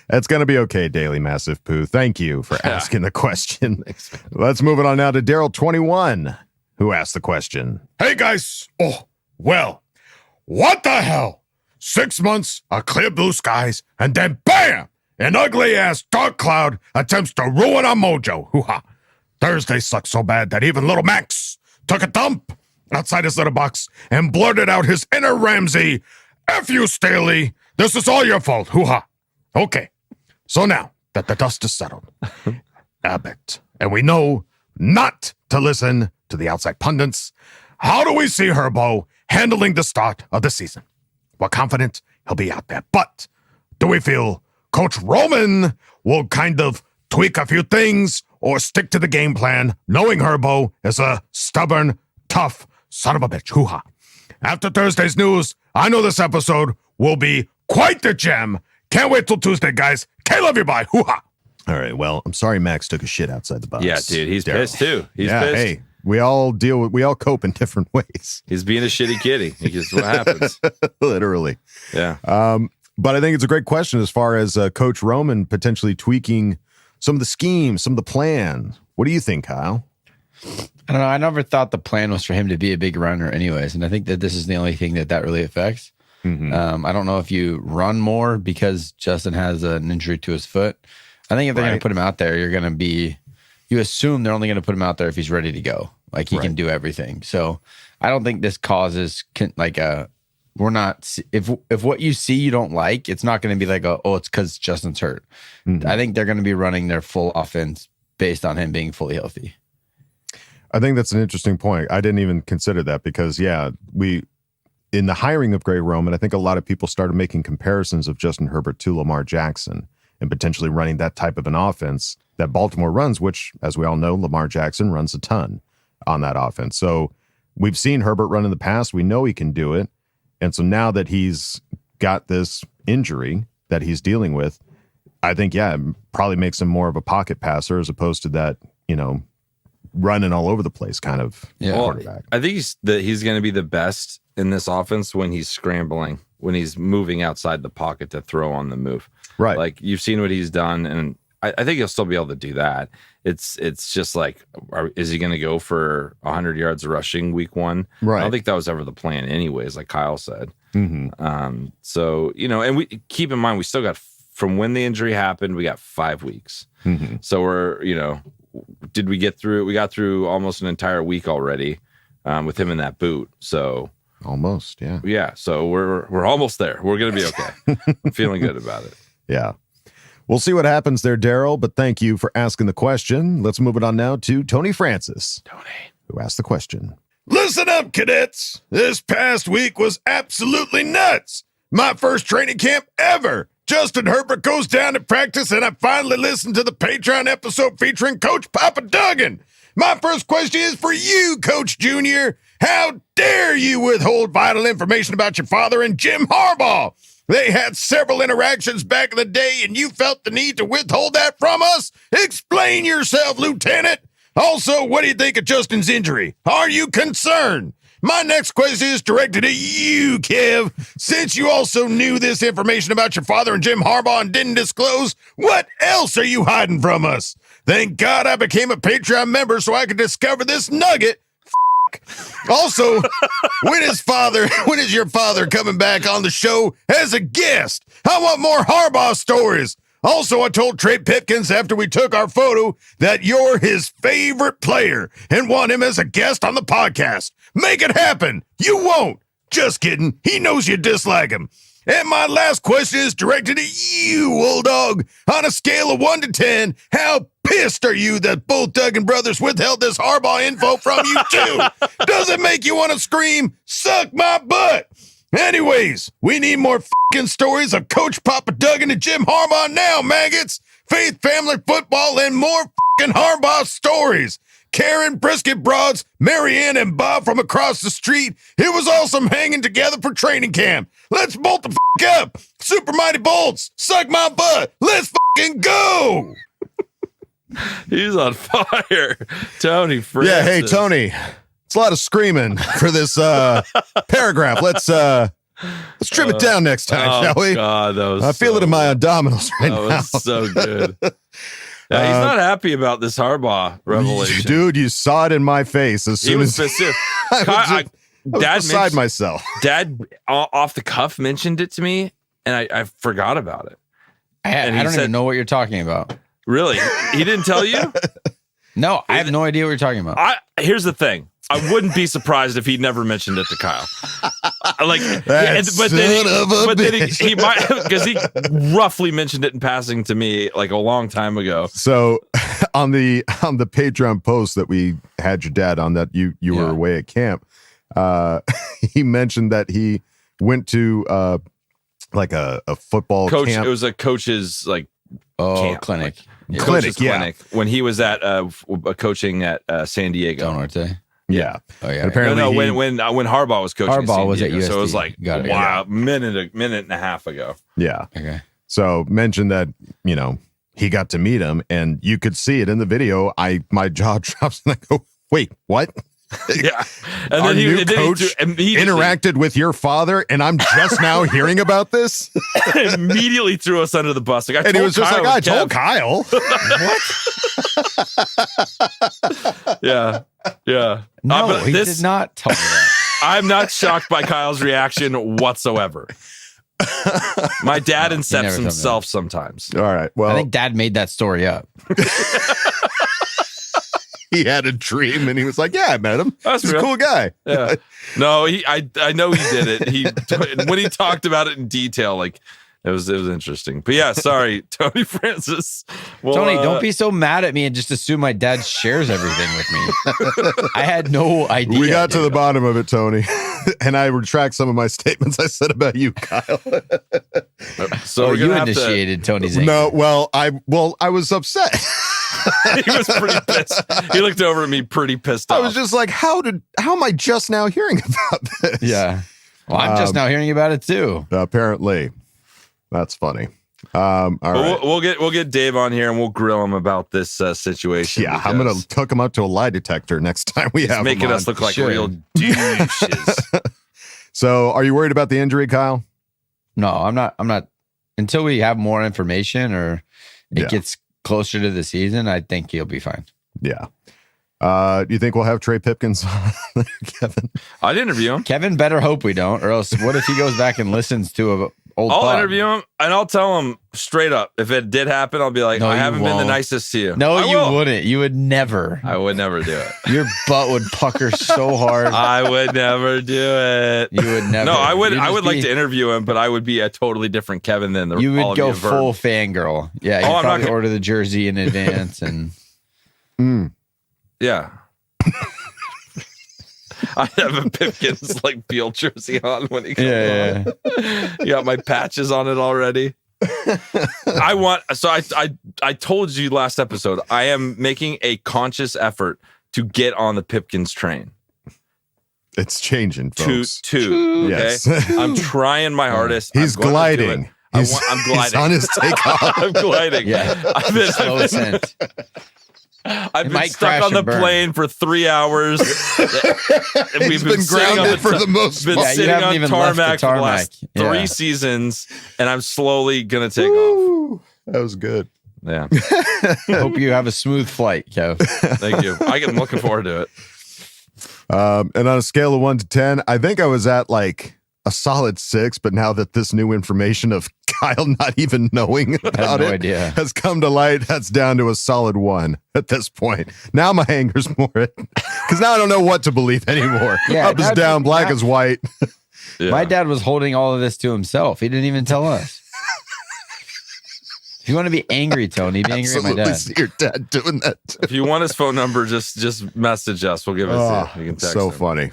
It's going to be okay, Daily Massive Poo. Thank you for asking the question. Let's move it on now to Daryl 21. Who asked the question? Hey, guys. Oh, well, what the hell? 6 months of clear blue skies, and then bam! An ugly-ass dark cloud attempts to ruin our mojo. Hoo-ha. Thursday sucked so bad that even little Max took a dump outside his litter box and blurted out his inner Ramsey, F you, Staley. This is all your fault. Hoo-ha. Okay. So now that the dust is settled, Abbott, and we know not to listen to the outside pundits, how do we see Herbo handling the start of the season? We're confident he'll be out there, but do we feel Coach Roman will kind of tweak a few things or stick to the game plan, knowing Herbo is a stubborn, tough son of a bitch? Hoo-ha. After Thursday's news, I know this episode will be quite the gem. Can't wait till Tuesday, guys. K love you, bye. Hoo-ha. All right. Well, I'm sorry Max took a shit outside the box. Yeah, dude, he's pissed too. He's pissed. Hey, we all cope in different ways. He's being a shitty kitty. It's what happens. Literally. Yeah. But I think it's a great question as far as Coach Roman potentially tweaking some of the schemes, some of the plan. What do you think, Kyle? I don't know. I never thought the plan was for him to be a big runner anyways. And I think that this is the only thing that really affects. Mm-hmm. I don't know if you run more because Justin has an injury to his foot. I think if they're going to put him out there, you assume they're only going to put him out there if he's ready to go. Like he can do everything. So I don't think this causes we're not, if what you see you don't like, it's not going to be like, it's because Justin's hurt. Mm-hmm. I think they're going to be running their full offense based on him being fully healthy. I think that's an interesting point. I didn't even consider that because, in the hiring of Greg Roman, I think a lot of people started making comparisons of Justin Herbert to Lamar Jackson and potentially running that type of an offense that Baltimore runs, which, as we all know, Lamar Jackson runs a ton on that offense. So we've seen Herbert run in the past. We know he can do it. And so now that he's got this injury that he's dealing with, I think, it probably makes him more of a pocket passer as opposed to that, running all over the place kind of quarterback. I think he's going to be the best in this offense when he's scrambling, when he's moving outside the pocket to throw on the move. Right. Like you've seen what he's done, and I think he'll still be able to do that. It's just like, is he going to go for 100 yards rushing week one? Right. I don't think that was ever the plan anyways, like Kyle said. Mm-hmm. So, and we keep in mind, we still got, from when the injury happened, we got 5 weeks. Mm-hmm. So we're, we got through almost an entire week already with him in that boot. So almost, yeah. Yeah. So we're almost there. We're going to be okay. I'm feeling good about it. Yeah. We'll see what happens there, Daryl, but thank you for asking the question. Let's move it on now to Tony Francis. Who asked the question. Listen up, cadets. This past week was absolutely nuts. My first training camp ever. Justin Herbert goes down to practice, and I finally listened to the Patreon episode featuring Coach Papa Duggan. My first question is for you, Coach Jr. How dare you withhold vital information about your father and Jim Harbaugh? They had several interactions back in the day, and you felt the need to withhold that from us? Explain yourself, Lieutenant. Also, what do you think of Justin's injury? Are you concerned? My next question is directed at you, Kev. Since you also knew this information about your father and Jim Harbaugh and didn't disclose, what else are you hiding from us? Thank God I became a Patreon member so I could discover this nugget. Also, when is your father coming back on the show as a guest? I want more Harbaugh stories. Also, I told Trey Pipkins after we took our photo that you're his favorite player and want him as a guest on the podcast. Make it happen. You won't. Just kidding. He knows you dislike him. And my last question is directed at you, old dog. On a scale of 1 to 10, how pissed are you that both Duggan brothers withheld this Harbaugh info from you too? Does it make you want to scream, suck my butt? Anyways, we need more fucking stories of Coach Papa Duggan and Jim Harbaugh now, maggots. Faith, family, football, and more fucking Harbaugh stories. Karen, Brisket Broads, Marianne, and Bob from across the street. It was awesome hanging together for training camp. Let's bolt the fuck up. Super Mighty Bolts, suck my butt. Let's fucking go. He's on fire. Tony Francis. Yeah, hey, Tony. It's a lot of screaming for this paragraph. Let's trim it down next time, shall we? God, that was I feel it in my abdominals right now. That was so good. Yeah, he's not happy about this Harbaugh revelation. Dude, you saw it in my face as soon as I was beside myself. Dad, off the cuff, mentioned it to me, and I forgot about it. I don't even know what you're talking about. Really? He didn't tell you? No, I have no idea what you're talking about. Here's the thing. I wouldn't be surprised if he never mentioned it to Kyle. But then he might, because he roughly mentioned it in passing to me like a long time ago. So on the Patreon post that we had your dad on, that you were away at camp, he mentioned that he went to like a football coach. camp. It was a coach's camp, clinic. Clinic when he was at coaching at San Diego. Don't say. Yeah. Oh yeah. And apparently, when Harbaugh was coaching. Harbaugh San was Diego, at USD. so it was like Got it. wow, minute and a half ago. Yeah. Okay. So mentioned that, he got to meet him, and you could see it in the video. My jaw drops and I go, wait, what? Yeah. And Our then new coach interacted with your father, and I'm just now hearing about this? Immediately threw us under the bus. Like, and he was just Kyle, I told Kyle. What? Yeah. No, he did not tell me that. I'm not shocked by Kyle's reaction whatsoever. My dad incepts himself sometimes. All right. Well, I think Dad made that story up. He had a dream, and he was like, "Yeah, I met him. He's a cool guy." Yeah. No, I know he did it. When he talked about it in detail, like it was interesting. But yeah, sorry, Tony Francis. Well, Tony, don't be so mad at me and just assume my dad shares everything with me. I had no idea. We got to the bottom of it, Tony, and I retract some of my statements I said about you, Kyle. So you initiated Tony's anger. No, well, I was upset. He was pretty pissed. He looked over at me pretty pissed off. I was just like, how am I just now hearing about this? Yeah. Well, I'm just now hearing about it too. Apparently. That's funny. All right. We'll get Dave on here and we'll grill him about this situation. Yeah, I'm gonna hook him up to a lie detector next time we have him making on. us look like real douches. So, are you worried about the injury, Kyle? No, I'm not. Until we have more information or it gets closer to the season, I think he'll be fine. Yeah. Do you think we'll have Trey Pipkins on there, Kevin? I'd interview him. Kevin better hope we don't, or else what if he goes back and listens to a old I'll pod? interview him and I'll tell him straight up. If it did happen, I'll be like, No, I you haven't been the won't. nicest to you. No, you wouldn't. You would never. I would never do it. Your butt would pucker so hard. I would never do it. You would never. No, I would. You'd I just would like to interview him, but I would be a totally different Kevin than the. You all would of go Verb. full fangirl. Yeah, Oh, you'd I'm not probably gonna- order the jersey in advance and. Yeah. I have a Pipkins like field jersey on when he comes on. You got my patches on it already. I told you last episode, I am making a conscious effort to get on the Pipkins train. It's changing, folks. Okay? Yes. I'm trying my hardest. He's I'm going to do gliding. it. I'm gliding. He's on his takeoff. I'm gliding. Yeah. Slow ascent. I've been might stuck crash on the and burn. plane for 3 hours. And He's been grounded for the most been part. you sitting haven't on even left the tarmac for the last tarmac. 3 Yeah. seasons, and I'm slowly gonna take off. That was good. Yeah, Hope you have a smooth flight, Kev. thank you. I'm looking forward to it. And on a scale of 1 to 10, I think I was at like a solid 6, but now that this new information of Kyle not even knowing about no it idea. has come to light, that's down to a solid 1 at this point. Now my anger's more because now I don't know what to believe anymore. Yeah, Up is that'd down, be- black is white. Yeah. My dad was holding all of this to himself. He didn't even tell us. If you want to be angry, Tony, be angry at my Absolutely dad. see your dad doing that too. If you want his phone number, just message us. We'll give it to you. You can text So him. funny.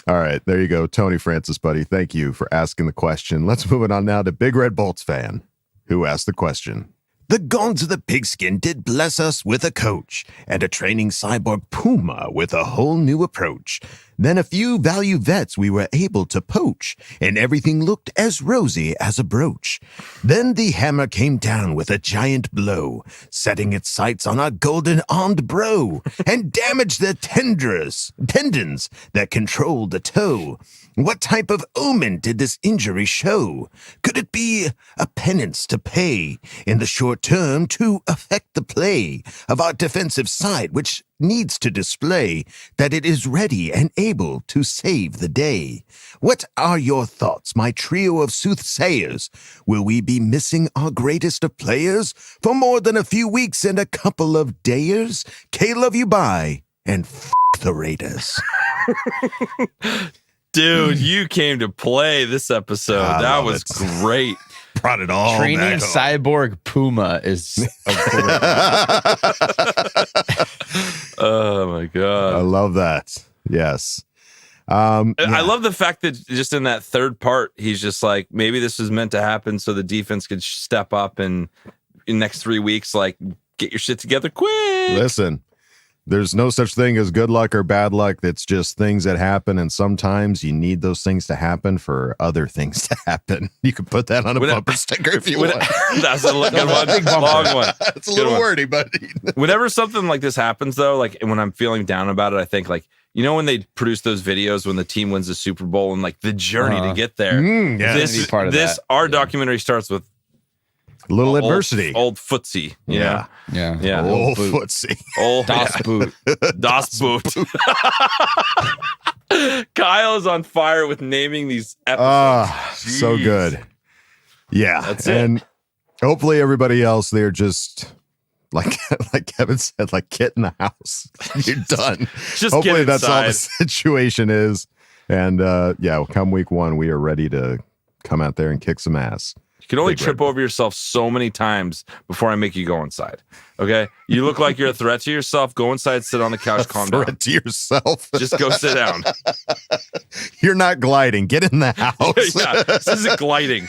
All right, there you go. Tony Francis, buddy. Thank you for asking the question. Let's move it on now to Big Red Bolts fan, who asked the question. The gods of the pigskin did bless us with a coach and a training cyborg puma with a whole new approach. Then a few value vets we were able to poach, and everything looked as rosy as a brooch. Then the hammer came down with a giant blow, setting its sights on our golden-armed bro, and damaged the tendons that controlled the toe. What type of omen did this injury show? Could it be a penance to pay in the short term to affect the play of our defensive side, which needs to display that it is ready and able to save the day? What are your thoughts, my trio of soothsayers? Will we be missing our greatest of players for more than a few weeks and a couple of dayers? K-love you bye, and f*** the Raiders. Dude, you came to play this episode. I That love was it. great. Brought it all Training back home. cyborg puma is a great. Oh my I god. love that. Yes. I love the fact that just in that third part, he's just like, maybe this was meant to happen so the defense could step up and in the next 3 weeks, like, get your shit together quick. Listen, There's no such thing as good luck or bad luck. It's just things that happen, and sometimes you need those things to happen for other things to happen. You can put that on a bumper sticker if you want. That's a good one. Long one. It's a little wordy, but whenever something like this happens, though, like when I'm feeling down about it, I think like, you know, when they produce those videos when the team wins the Super Bowl and like the journey to get there. Our documentary starts with little adversity, old footsie. Yeah. Old footsie, old Das Boot, Das Boot. Kyle is on fire with naming these episodes. So good. Yeah, that's and hopefully everybody else, they're just like Kevin said, like get in the house. You're done. Just hopefully get that's all the inside. situation is. And come week 1, we are ready to come out there and kick some ass. You can only trip over yourself so many times before I make you go inside. Okay? You look like you're a threat to yourself. Go inside, sit on the couch, calm down. Threat to yourself. Just go sit down. You're not gliding. Get in the house. Yeah, this isn't gliding.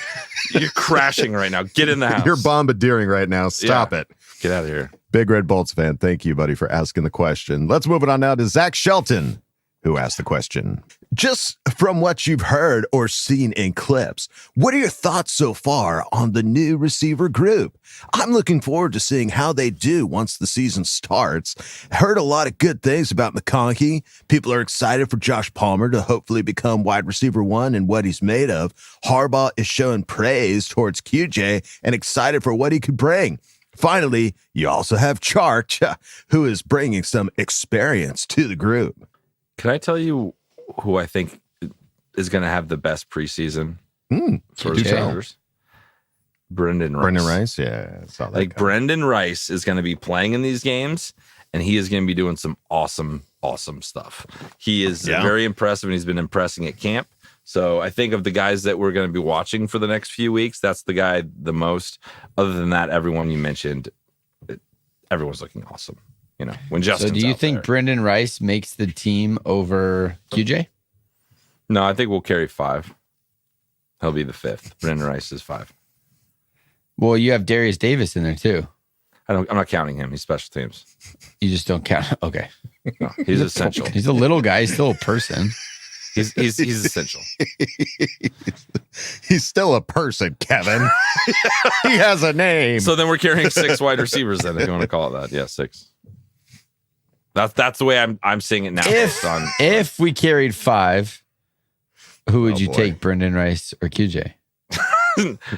You're crashing right now. Get in the house. You're bombardiering right now. Stop it. Get out of here. Big Red Bolts fan. Thank you, buddy, for asking the question. Let's move it on now to Zach Shelton, who asked the question. Just from what you've heard or seen in clips, what are your thoughts so far on the new receiver group? I'm looking forward to seeing how they do once the season starts. Heard a lot of good things about McConkey. People are excited for Josh Palmer to hopefully become wide receiver 1 and what he's made of. Harbaugh is showing praise towards QJ and excited for what he could bring. Finally, you also have Chark, who is bringing some experience to the group. Can I tell you who I think is going to have the best preseason for the Chargers? Brendan Rice. Yeah. Like Brendan Rice is going to be playing in these games, and he is going to be doing some awesome stuff. He is very impressive, and he's been impressing at camp. So I think of the guys that we're going to be watching for the next few weeks, that's the guy the most. Other than that, everyone you mentioned, everyone's looking awesome. You know, when Justin's So do you out think there. Brendan Rice makes the team over QJ? No, I think we'll carry 5. He'll be the 5th. Brendan Rice is 5. Well, you have Darius Davis in there too. I'm not counting him. He's special teams. You just don't count. Okay. No, he's essential. He's a little guy. He's still a person. He's essential. He's still a person, Kevin. He has a name. So then we're carrying 6 wide receivers then, if you want to call it that. Yeah, 6. That's the way I'm seeing it now. If we carried 5, who would you take, Brendan Rice or QJ?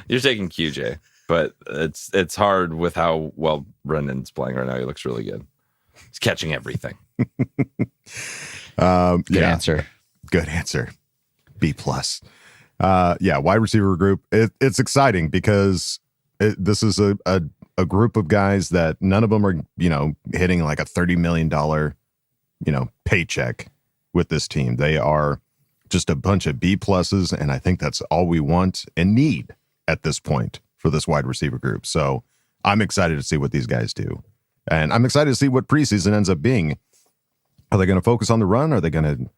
You're taking QJ, but it's hard with how well Brendan's playing right now. He looks really good. He's catching everything. Good answer. Good answer. B+. Wide receiver group. It's exciting because this is a group of guys that none of them are, hitting like a $30 million, paycheck with this team. They are just a bunch of B+, and I think that's all we want and need at this point for this wide receiver group. So I'm excited to see what these guys do. And I'm excited to see what preseason ends up being. Are they going to focus on the run? Are they going to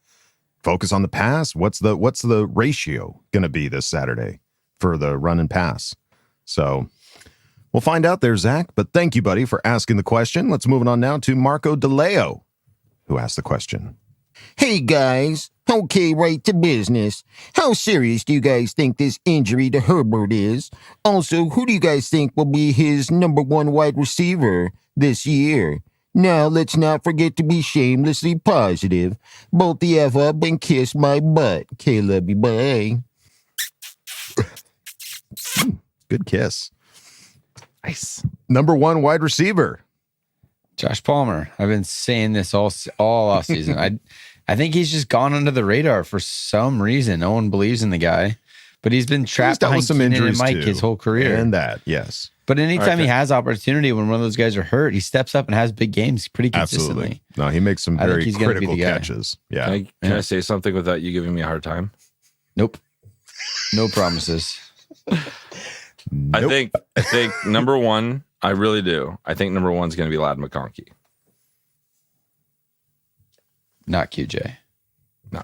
focus on the pass? What's the ratio going to be this Saturday for the run and pass? So we'll find out there, Zach. But thank you, buddy, for asking the question. Let's move on now to Marco DeLeo, who asked the question. Hey, guys. Okay, right to business. How serious do you guys think this injury to Herbert is? Also, who do you guys think will be his number 1 wide receiver this year? Now, let's not forget to be shamelessly positive. Bolt the F up and kiss my butt. Okay, love you, bye. Good kiss. Nice. Number 1 wide receiver. Josh Palmer. I've been saying this all off season. I think he's just gone under the radar for some reason. No one believes in the guy, but he's been trapped behind some Keenan injuries and Mike too, his whole career. And that, yes. But anytime he has opportunity, when one of those guys are hurt, he steps up and has big games pretty consistently. Absolutely. No, he makes some very critical catches. Yeah. Can I say something without you giving me a hard time? Nope. No promises. Nope. I think number 1, I really do. I think number 1 is going to be Ladd McConkey. Not QJ. No.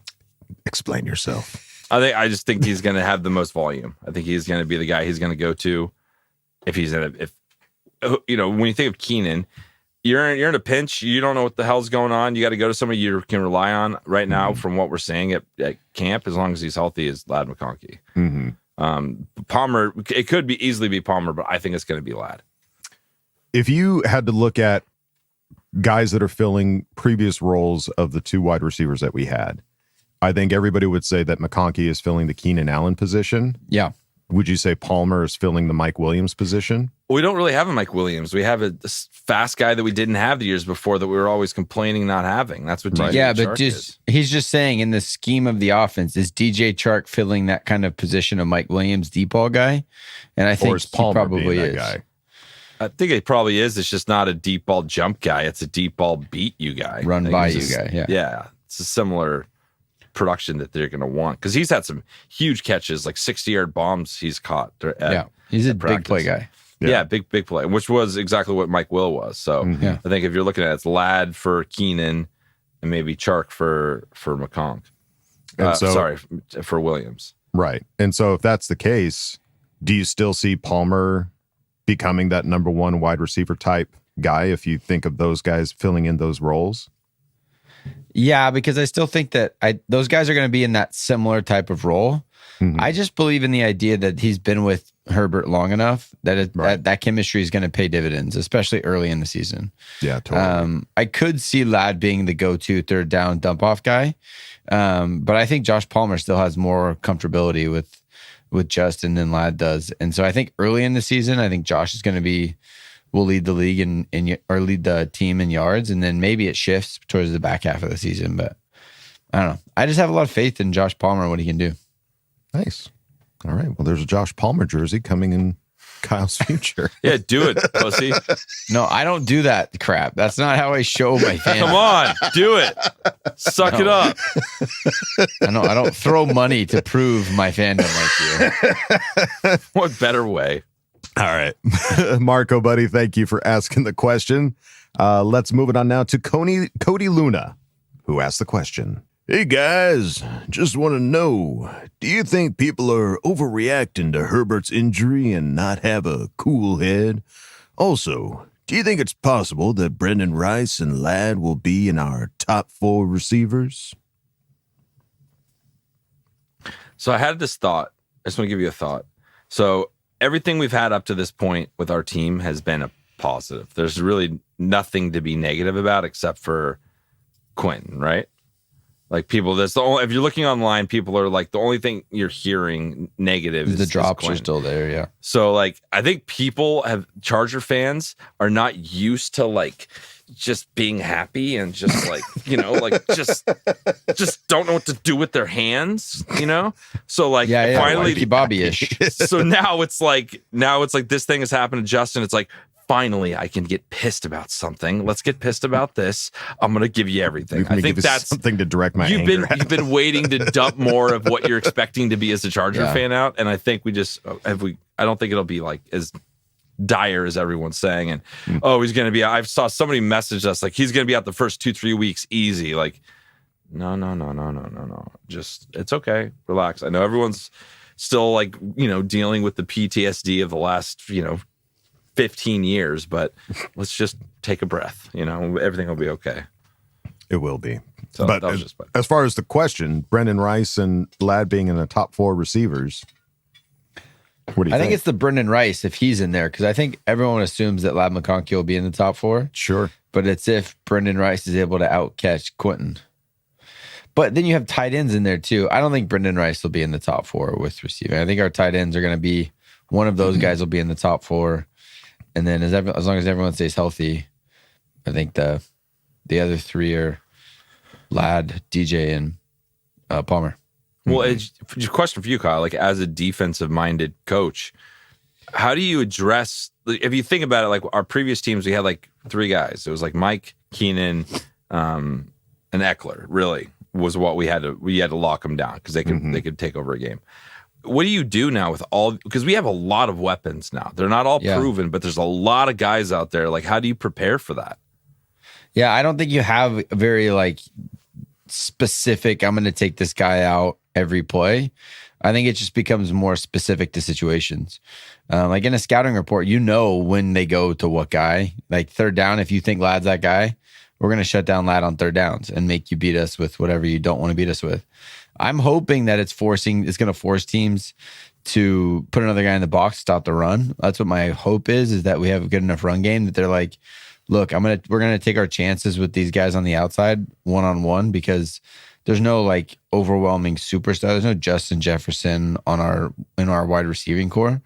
Explain yourself. I just think he's going to have the most volume. I think he's going to be the guy he's going to go to if he's when you think of Keenan, you're in a pinch. You don't know what the hell's going on. You got to go to somebody you can rely on right now. From what we're saying at camp, as long as he's healthy, is Ladd McConkey. Palmer, it could easily be Palmer, but I think it's going to be Ladd. If you had to look at guys that are filling previous roles of the 2 wide receivers that we had, I think everybody would say that McConkey is filling the Keenan Allen position. Yeah. Would you say Palmer is filling the Mike Williams position? We don't really have a Mike Williams. We have a fast guy that we didn't have the years before that we were always complaining not having. That's what DJ Yeah, Chark but is. he's just saying in the scheme of the offense, is DJ Chark filling that kind of position of Mike Williams, deep ball guy? And I think he probably is. Guy? I think it probably is. It's just not a deep ball jump guy. It's a deep ball beat you guy. Run by you guy, yeah. Yeah, it's a similar production that they're going to want, because he's had some huge catches, like 60-yard bombs he's caught. He's a big play guy. Yeah, big play, which was exactly what Mike Will was. So I think if you're looking at it, it's Ladd for Keenan and maybe Chark for McConk. For Williams. Right. And so if that's the case, do you still see Palmer becoming that number 1 wide receiver type guy if you think of those guys filling in those roles? Yeah, because I still think that those guys are going to be in that similar type of role. I just believe in the idea that he's been with Herbert long enough that that chemistry is going to pay dividends, especially early in the season. Yeah, totally. I could see Ladd being the go-to third down dump off guy, but I think Josh Palmer still has more comfortability with Justin than Ladd does, and so I think early in the season, I think Josh is going to will lead the league or lead the team in yards, and then maybe it shifts towards the back half of the season. But I don't know. I just have a lot of faith in Josh Palmer and what he can do. Nice. All right. Well, there's a Josh Palmer jersey coming in Kyle's future. Yeah, do it, pussy. No, I don't do that crap. That's not how I show my fandom. Come on, do it. Suck it up. I don't throw money to prove my fandom like you. What better way? All right. Marco, buddy, thank you for asking the question. Let's move it on now to Cody Luna, who asked the question. Hey, guys, just want to know, do you think people are overreacting to Herbert's injury and not have a cool head? Also, do you think it's possible that Brendan Rice and Ladd will be in our top 4 receivers? So I had this thought. I just want to give you a thought. So everything we've had up to this point with our team has been a positive. There's really nothing to be negative about except for Quentin, right? Like people, that's the only, if you're looking online, people are like, the only thing you're hearing negative is the drops Quentin. are still there. Yeah. So like, I think Charger fans are not used to like just being happy and just like, like just don't know what to do with their hands, So like finally Bobby-ish. So now it's like this thing has happened to Justin. It's like, finally, I can get pissed about something. Let's get pissed about this. I'm going to give you everything. I think that's something to direct my anger. You've been waiting to dump more of what you're expecting to be as a Charger fan out, and I think I don't think it'll be like as dire as everyone's saying. And he's going to be. I saw somebody message us like he's going to be out the first 2-3 weeks easy. Like, no. Just it's okay. Relax. I know everyone's still like dealing with the PTSD of the last 15 years, but let's just take a breath. Everything will be okay. It will be. So but as far as the question, Brendan Rice and Ladd being in the top 4 receivers, what do you think? I think it's the Brendan Rice if he's in there, because I think everyone assumes that Ladd McConkey will be in the top 4. Sure. But it's if Brendan Rice is able to outcatch Quentin. But then you have tight ends in there too. I don't think Brendan Rice will be in the top 4 with receiving. I think our tight ends are going to be one of those guys will be in the top 4. And then as long as everyone stays healthy, I think the other 3 are Ladd, DJ, and Palmer. Well, it's a question for you, Kyle. Like as a defensive-minded coach, how do you address? If you think about it, like our previous teams, we had like 3 guys. It was like Mike, Keenan, and Eckler. Really was what we had to lock them down because they could take over a game. What do you do now with because we have a lot of weapons now. They're not all proven, but there's a lot of guys out there. Like, how do you prepare for that? Yeah, I don't think you have a very like specific, I'm going to take this guy out every play. I think it just becomes more specific to situations. Like in a scouting report, when they go to what guy. Like third down, if you think Ladd's that guy, we're going to shut down Ladd on third downs and make you beat us with whatever you don't want to beat us with. I'm hoping that it's going to force teams to put another guy in the box, stop the run. That's what my hope is that we have a good enough run game that they're like, look, we're going to take our chances with these guys on the outside one-on-one because there's no like overwhelming superstar. There's no Justin Jefferson in our wide receiving core.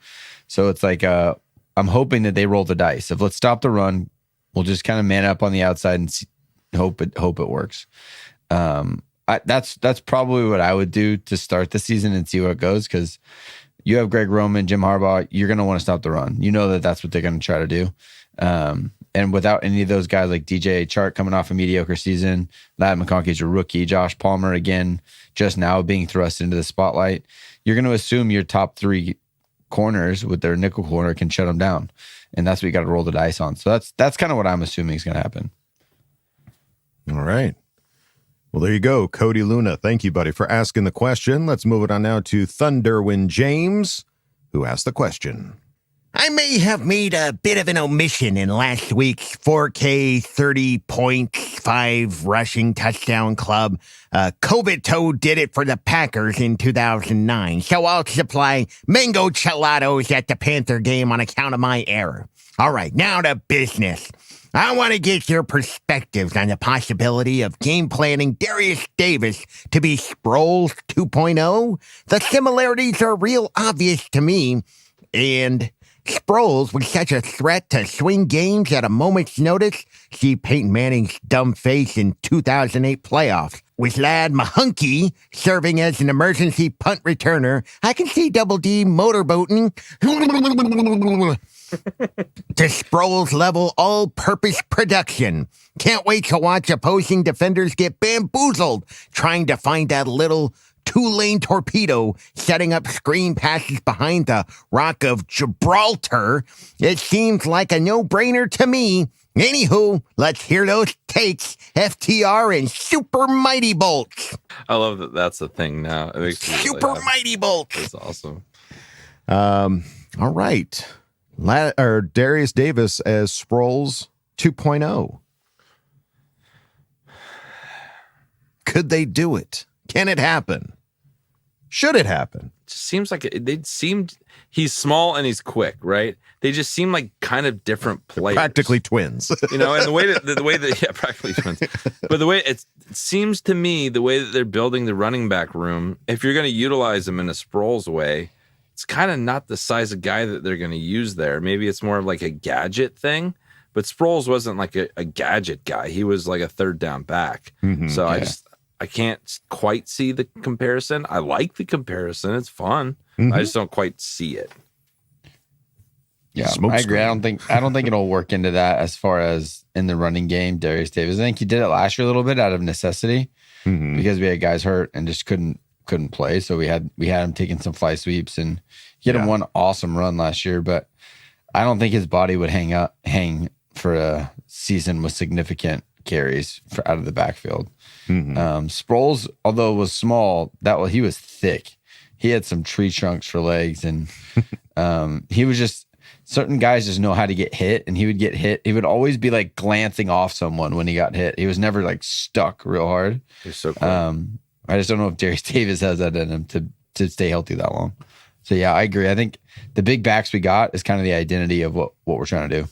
So it's like I'm hoping that they roll the dice. If let's stop the run, we'll just kind of man up on the outside and hope it works. That's probably what I would do to start the season and see what it goes, because you have Greg Roman, Jim Harbaugh, you're going to want to stop the run. You know that's what they're going to try to do. And without any of those guys like DJ Chark coming off a mediocre season, Ladd McConkey's a rookie, Josh Palmer, again, just now being thrust into the spotlight, you're going to assume your top three corners with their nickel corner can shut them down. And that's what you got to roll the dice on. So that's kind of what I'm assuming is going to happen. All right. Well, there you go, Cody Luna. Thank you, buddy, for asking the question. Let's move it on now to Thunderwind James, who asked the question. I may have made a bit of an omission in last week's 4K 30.5 rushing touchdown club. Kobito did it for the Packers in 2009, so I'll supply mango gelatos at the Panther game on account of my error. All right, now to business. I want to get your perspectives on the possibility of game planning Darius Davis to be Sproles 2.0. The similarities are real obvious to me, and Sproles was such a threat to swing games at a moment's notice. See Peyton Manning's dumb face in 2008 playoffs. With Ladd Mahunky serving as an emergency punt returner, I can see Double D motorboating to Sproles level all-purpose production. Can't wait to watch opposing defenders get bamboozled trying to find that little two-lane torpedo setting up screen passes behind the Rock of Gibraltar. It seems like a no-brainer to me. Anywho, let's hear those takes, FTR and Super Mighty Bolts. I love that that's a thing now. It makes me Super Mighty Bolts. That's awesome. All right. Darius Davis as Sproles 2.0. Could they do it? Can it happen? Should it happen? It just seems like he's small and he's quick, right? They just seem like kind of different players. Practically twins. And the way that practically twins. But the way it seems to me, the way that they're building the running back room, if you're going to utilize them in a Sproles way, it's kind of not the size of guy that they're going to use there. Maybe it's more of like a gadget thing, but Sproles wasn't like a gadget guy. He was like a third down back. Mm-hmm. So yeah. I can't quite see the comparison. I like the comparison. It's fun. Mm-hmm. I just don't quite see it. Yeah, I agree. I don't think it'll work into that as far as in the running game, Darius Davis. I think he did it last year a little bit out of necessity because we had guys hurt and just couldn't play. So we had him taking some fly sweeps and he had him one awesome run last year, but I don't think his body would hang for a season with significant carries out of the backfield. Sproles, although was small, he was thick. He had some tree trunks for legs, and he was just certain guys just know how to get hit, and he would get hit. He would always be like glancing off someone when he got hit. He was never like stuck real hard. He's so cool. I just don't know if Darius Davis has that in him to stay healthy that long. So yeah, I agree. I think the big backs we got is kind of the identity of what we're trying to do.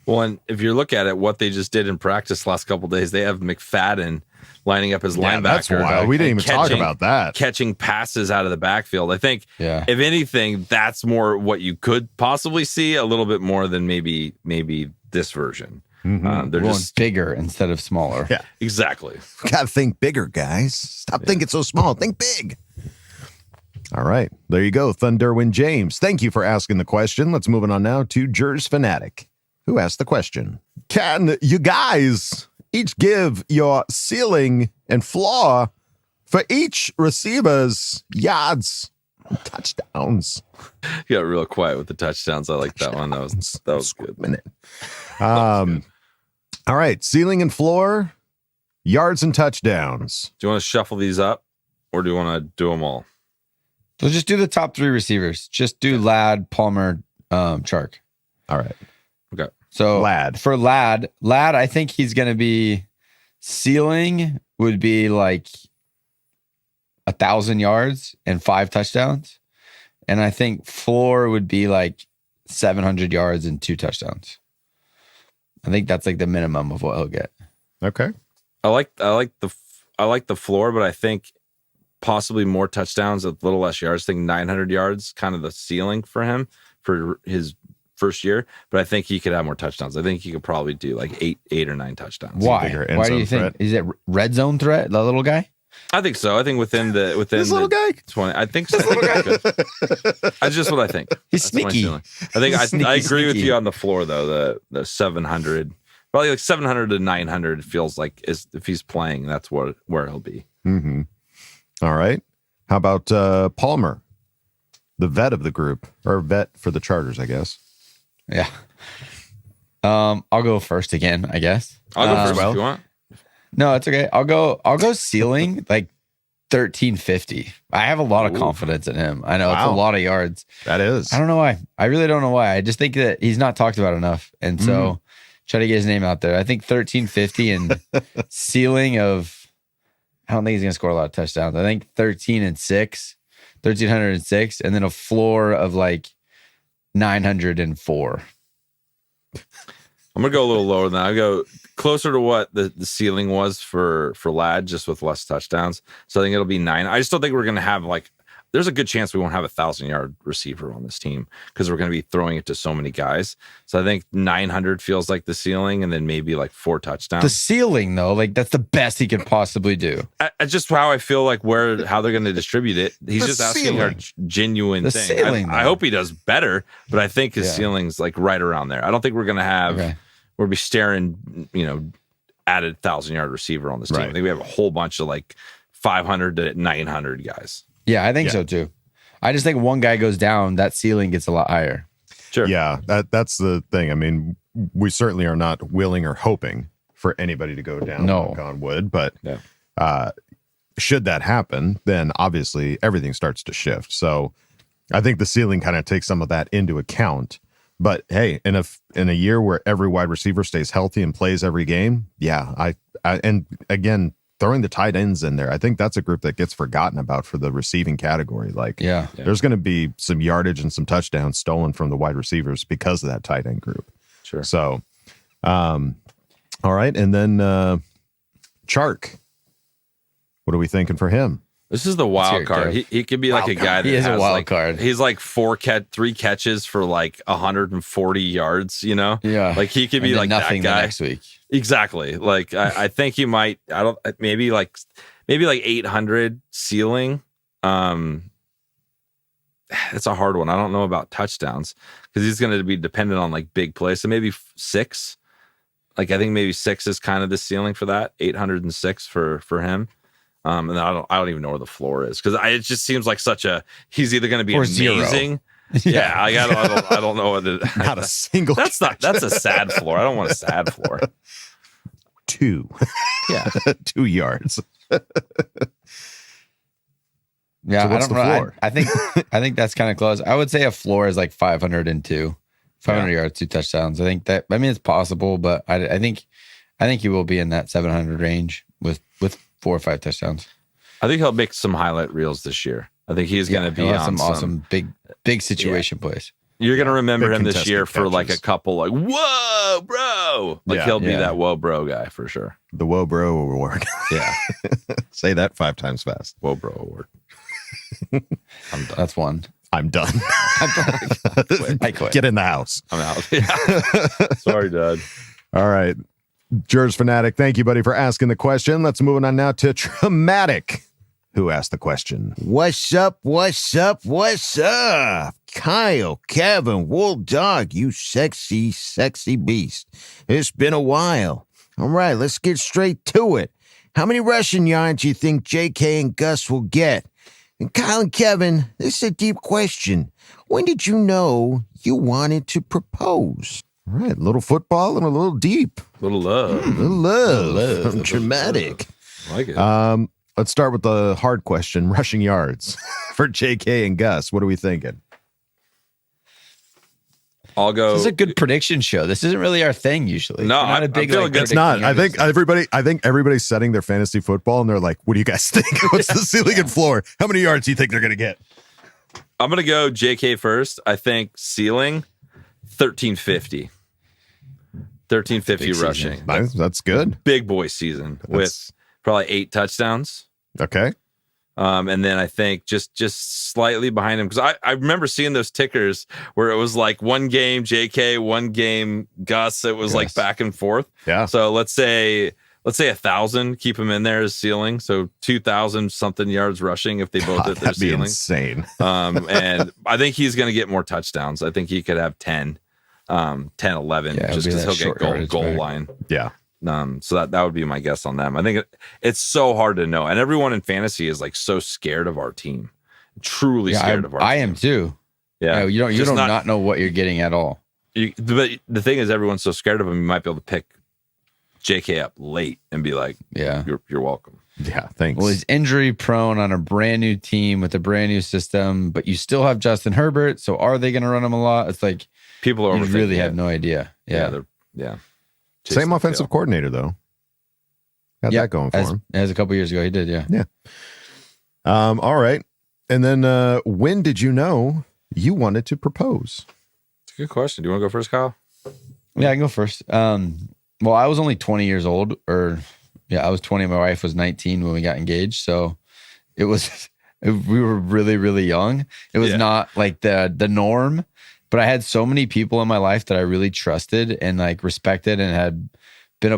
Well, and if you look at it, what they just did in practice last couple of days, they have McFadden lining up as linebacker. That's wild. We didn't even talk about that. Catching passes out of the backfield. I think, if anything, that's more what you could possibly see, a little bit more than maybe this version. They're just bigger instead of smaller. Yeah, exactly. Gotta think bigger, guys. Stop thinking so small. Think big. All right. There you go, Thunderwind James. Thank you for asking the question. Let's move on now to Jers Fanatic, who asked the question. Can you guys each give your ceiling and floor for each receiver's yards and touchdowns? You got real quiet with the touchdowns. I like that one. That was good. Minute. All right. Ceiling and floor, yards and touchdowns. Do you want to shuffle these up or do you want to do them all? So just do the top 3 receivers. Just do Ladd, Palmer, Chark. All right. Okay. So Ladd. For Ladd, I think he's going to be ceiling would be like 1,000 yards and 5 touchdowns. And I think floor would be like 700 yards and 2 touchdowns. I think that's like the minimum of what he'll get. Okay. I like the floor, but I think possibly more touchdowns, a little less yards. I think 900 yards, kind of the ceiling for him for his first year. But I think he could have more touchdowns. I think he could probably do like eight or 9 touchdowns. Why? Why do you think? Is it red zone threat? The little guy? I think so. I think within this little guy. 20. I think so. That's just what I think. He's sneaky. I think I agree with you on the floor though. The 700, probably like 700 to 900 feels like if he's playing, that's where he'll be. Mm-hmm. All right. How about Palmer, the vet of the group, or vet for the Chargers, I guess. Yeah. I'll go first again, I guess. I'll go first if you want. No, it's okay. I'll go ceiling like 1350. I have a lot of confidence in him. I know it's a lot of yards. That is. I don't know why. I really don't know why. I just think that he's not talked about enough. And so try to get his name out there. I think 1350 and ceiling of, I don't think he's going to score a lot of touchdowns. I think 1306, and then a floor of like 904. I'm going to go a little lower than that. I go closer to what the ceiling was for Ladd, just with less touchdowns. So I think it'll be 9. I just don't think we're going to have there's a good chance we won't have a 1,000-yard receiver on this team because we're going to be throwing it to so many guys. So I think 900 feels like the ceiling, and then maybe like 4 touchdowns. The ceiling, though, like that's the best he could possibly do. Just how I feel like how they're going to distribute it. He's just asking our genuine thing. Ceiling, I hope he does better, but I think his ceiling's like right around there. I don't think we're going to have we'll be staring, added 1,000-yard receiver on this team. I think we have a whole bunch of like 500 to 900 guys. Yeah, I think so too. I just think one guy goes down, that ceiling gets a lot higher. Sure. Yeah, that's the thing. I mean, we certainly are not willing or hoping for anybody to go down, knock on wood, but should that happen, then obviously everything starts to shift. So I think the ceiling kind of takes some of that into account. But hey, in a year where every wide receiver stays healthy and plays every game, I and again, throwing the tight ends in there, I think that's a group that gets forgotten about for the receiving category. Like, there's going to be some yardage and some touchdowns stolen from the wide receivers because of that tight end group. Sure. So, all right. And then Chark, what are we thinking for him? This is the wild card. He could be like a guy that has a wild like, card. He's like 3 catches for like 140 yards, Yeah. Like he could be like nothing that guy next week. Exactly. Like I think he might, maybe like 800 ceiling. It's a hard one. I don't know about touchdowns because he's going to be dependent on like big plays. So maybe 6. Like I think maybe 6 is kind of the ceiling for that. 806 for him. And I don't even know where the floor is because it just seems like he's either going to be amazing. Yeah, I don't know what not a single. That's a sad floor. I don't want a sad floor. 2. Yeah, 2 yards. Yeah, so what's the floor? I think that's kind of close. I would say a floor is like 502, 500 yards, 2 touchdowns. I think it's possible, but I think he will be in that 700 range with 4 or 5 touchdowns. I think he'll make some highlight reels this year. I think he's going to be on some awesome big situation plays. You're going to remember him this year for like a couple like, whoa, bro. Like he'll be that whoa, bro guy for sure. The whoa, bro award. Yeah. Say that 5 times fast. Whoa, bro award. I'm done. That's one. I'm done. I quit. Get in the house. I'm out. Yeah. Sorry, Dad. All right. Jers Fanatic, thank you, buddy, for asking the question. Let's move on now to Traumatic, who asked the question. What's up? Kyle, Kevin, Wolf Dog, you sexy, sexy beast. It's been a while. All right, let's get straight to it. How many rushing yards do you think JK and Gus will get? And Kyle and Kevin, this is a deep question. When did you know you wanted to propose? All right, a little football and a little deep. Little love. Little love. From Traumatic. I like it. Let's start with the hard question, rushing yards for JK and Gus? What are we thinking? I'll go. This is a good prediction show. This isn't really our thing usually. No, not a big. It's not. I think everybody's setting their fantasy football, and they're like, "What do you guys think? What's the ceiling and floor? How many yards do you think they're going to get?" I'm going to go JK first. I think ceiling 1350. 1350 rushing. Nice. That's good. Big boy season with probably 8 touchdowns. Okay. And then I think just slightly behind him, because I remember seeing those tickers where it was like one game JK, one game Gus. It was like back and forth. Yeah. So let's say 1,000. Keep him in there as ceiling. So 2,000 something yards rushing if they both hit their that'd be ceiling. insane. And I think he's going to get more touchdowns. I think he could have 10, 11, just because he'll get goal line. Yeah. So that would be my guess on them. I think it's so hard to know, and everyone in fantasy is like so scared of our team, truly scared of our team. I am too. Yeah, you don't not know what you're getting at all. But the thing is, everyone's so scared of him. You might be able to pick JK up late and be like, "Yeah, you're welcome." Yeah, thanks. Well, he's injury prone on a brand new team with a brand new system, but you still have Justin Herbert. So are they going to run him a lot? It's like people are really have no idea. Yeah. Same offensive coordinator, though. Got that going for him. As a couple years ago, he did, Yeah. All right. And then when did you know you wanted to propose? It's a good question. Do you want to go first, Kyle? Yeah, I can go first. Well, I was only 20 years old, I was 20. My wife was 19 when we got engaged. So we were really, really young. It was not like the norm. But I had so many people in my life that I really trusted and like respected and had been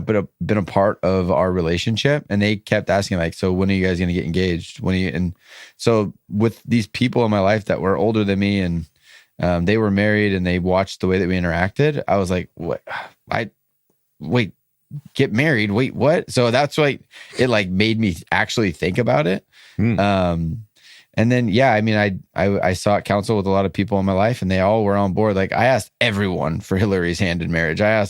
a part of our relationship. And they kept asking like, so when are you guys going to get engaged? And so with these people in my life that were older than me and they were married and they watched the way that we interacted, I was like, what? Wait, get married? Wait, what? So that's like, it like made me actually think about it. And then, I sought counsel with a lot of people in my life and they all were on board. Like I asked everyone for Hillary's hand in marriage. I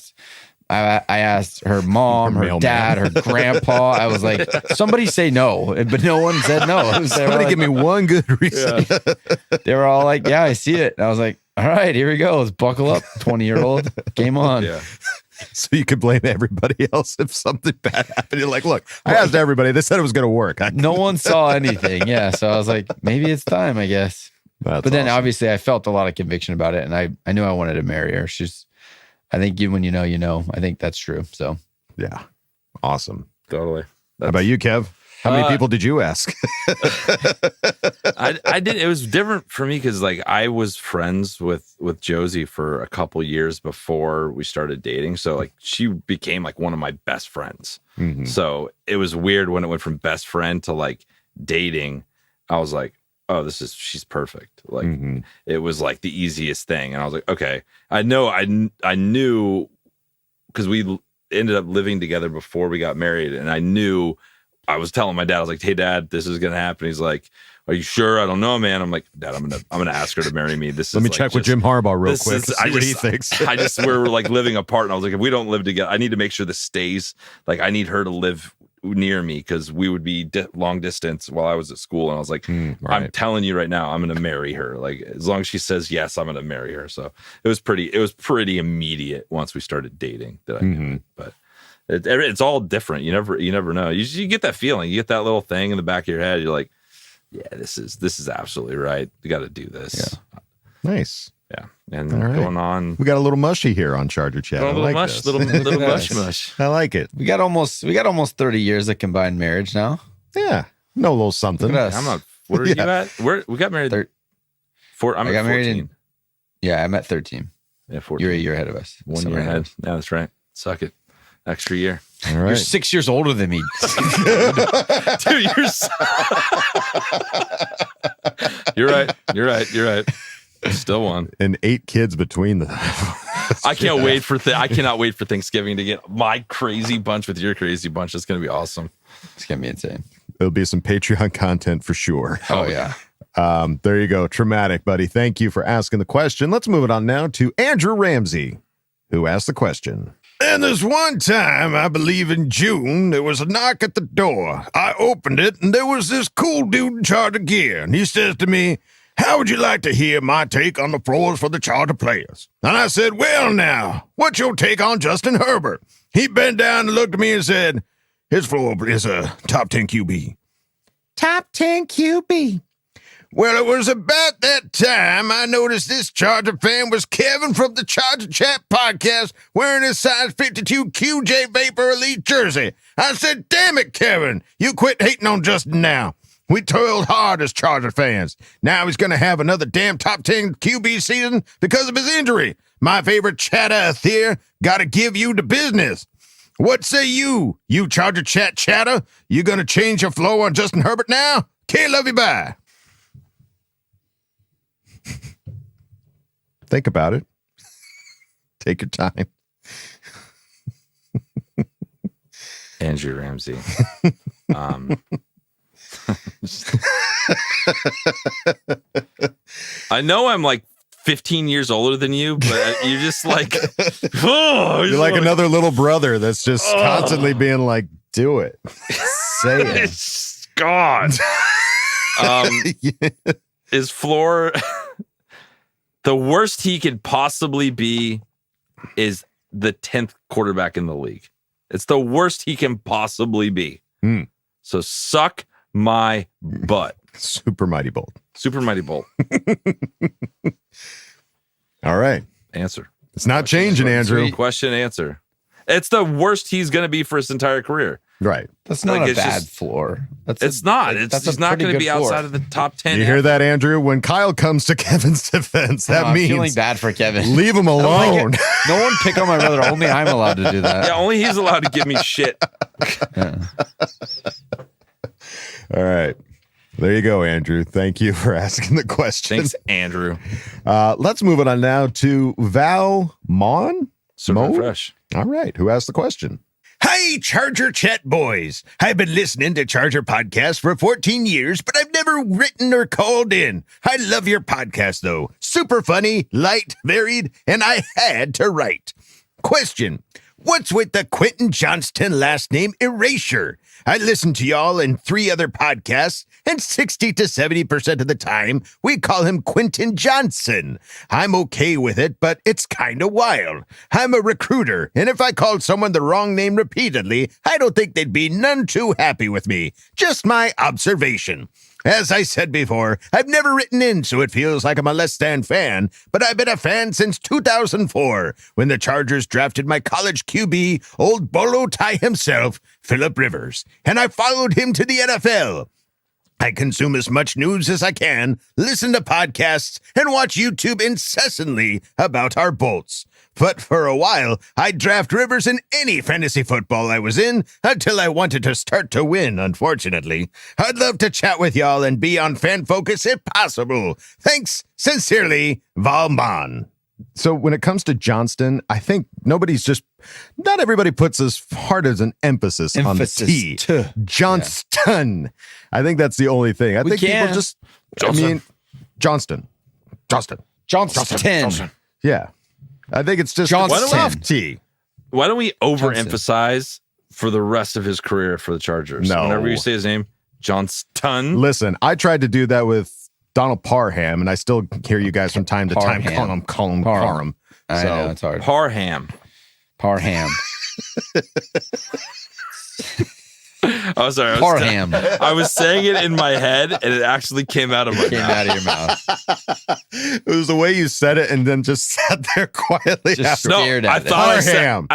asked her mom, her dad, her grandpa. I was like, somebody say no, but no one said no. Somebody give me one good reason. They were all like, yeah, I see it. And I was like, all right, here we go. Let's buckle up, 20-year-old. Game on. Yeah. So you could blame everybody else if something bad happened. You're like, look, I asked everybody. They said it was going to work. No one saw anything. Yeah. So I was like, maybe it's time, I guess. But then obviously I felt a lot of conviction about it. And I knew I wanted to marry her. I think when you know, I think that's true. So yeah. Awesome. Totally. How about you, Kev? How many people did you ask? I did. It was different for me because like I was friends with Josie for a couple years before we started dating. So like she became like one of my best friends. Mm-hmm. So it was weird when it went from best friend to like dating. I was like, oh, she's perfect. Like it was like the easiest thing. And I was like, okay, I knew because we ended up living together before we got married. And I knew I was telling my dad, I was like, hey dad, this is going to happen. He's like, are you sure? I don't know, man. I'm like, Dad, I'm going to ask her to marry me. Let me check with Jim Harbaugh real quick. See what he thinks. We're like living apart. And I was like, if we don't live together, I need to make sure this stays. Like I need her to live near me because we would be long distance while I was at school. And I was like, I'm telling you right now, I'm going to marry her. Like as long as she says yes, I'm going to marry her. So it was pretty immediate once we started dating that I knew it. But it's all different. You never know. You get that feeling. You get that little thing in the back of your head. You're like, yeah, this is absolutely right. You got to do this. Yeah. Nice. Yeah. And going on. We got a little mushy here on Charger Chat. Little mush. I like it. We got almost 30 years of combined marriage now. Yeah. No little something. What are you at? We got married. I got married 14. I'm at 13. Yeah, 14. You're a year ahead of us. 1 year ahead. Yeah, that's right. Suck it. Extra year. All right. You're 6 years older than me. Dude, You're right. Still one. And 8 kids between them. I cannot wait for Thanksgiving to get my crazy bunch with your crazy bunch. It's going to be awesome. It's going to be insane. It'll be some Patreon content for sure. Oh, yeah. There you go. Traumatic, buddy. Thank you for asking the question. Let's move it on now to Andrew Ramsey, who asked the question. And this one time, I believe in June, there was a knock at the door. I opened it, and there was this cool dude in Charger gear. And he says to me, how would you like to hear my take on the floors for the Charger players? And I said, well, now, what's your take on Justin Herbert? He bent down and looked at me and said, his floor is a top 10 QB. Top 10 QB. Well, it was about that time I noticed this Charger fan was Kevin from the Charger Chat podcast wearing his size 52 QJ Vapor Elite jersey. I said, damn it, Kevin, you quit hating on Justin now. We toiled hard as Charger fans. Now he's going to have another damn top 10 QB season because of his injury. My favorite chatter here, got to give you the business. What say you Charger Chat chatter? You going to change your flow on Justin Herbert now? Okay, love you, bye. Think about it. Take your time. Andrew Ramsey. I know I'm like 15 years older than you, but you're just like, oh, you're like another little brother that's just constantly being like, do it. Say it. God. Is floor the worst he could possibly be is the 10th quarterback in the league. It's the worst he can possibly be. So suck my butt. Super Mighty Bolt. Super Mighty Bolt. All right. Answer. It's not changing, Andrew. Question, answer. It's the worst he's going to be for his entire career. Right. That's not a bad floor. It's not. He's not going to be outside of the top 10. You hear that, Andrew? When Kyle comes to Kevin's defense, that means I'm feeling bad for Kevin. Leave him alone. No one pick on my brother. Only I'm allowed to do that. Yeah, only he's allowed to give me shit. All right. There you go, Andrew. Thank you for asking the question. Thanks, Andrew. Let's move on now to Val Mon. Super fresh. All right. Who asked the question? Hey, Charger Chat boys. I've been listening to Charger podcasts for 14 years, but I've never written or called in. I love your podcast, though. Super funny, light, varied, and I had to write. Question. What's with the Quentin Johnston last name erasure? I listen to y'all and 3 other podcasts, and 60 to 70% of the time, we call him Quentin Johnson. I'm okay with it, but it's kind of wild. I'm a recruiter, and if I called someone the wrong name repeatedly, I don't think they'd be none too happy with me. Just my observation. As I said before, I've never written in, so it feels like I'm a less than fan, but I've been a fan since 2004, when the Chargers drafted my college QB, old Bolo Tie himself, Phillip Rivers, and I followed him to the NFL. I consume as much news as I can, listen to podcasts, and watch YouTube incessantly about our Bolts. But for a while, I'd draft Rivers in any fantasy football I was in until I wanted to start to win, unfortunately. I'd love to chat with y'all and be on Fan Focus if possible. Thanks, sincerely, Valmon. So when it comes to Johnston, I think not everybody puts as hard as an emphasis on the T. Johnston. Yeah. I think that's the only thing. I think people just, Johnston. Yeah. I think it's just soft T. Why don't we overemphasize for the rest of his career for the Chargers? No. Whenever you say his name, Johnston. Listen, I tried to do that with Donald Parham, and I still hear you guys from time to time call him Parham. I know, it's hard. Parham. Oh, sorry. Parham. I was saying it in my head, and it actually came out of my mouth. It was the way you said it, and then just sat there quietly. Just stared at it. Parham.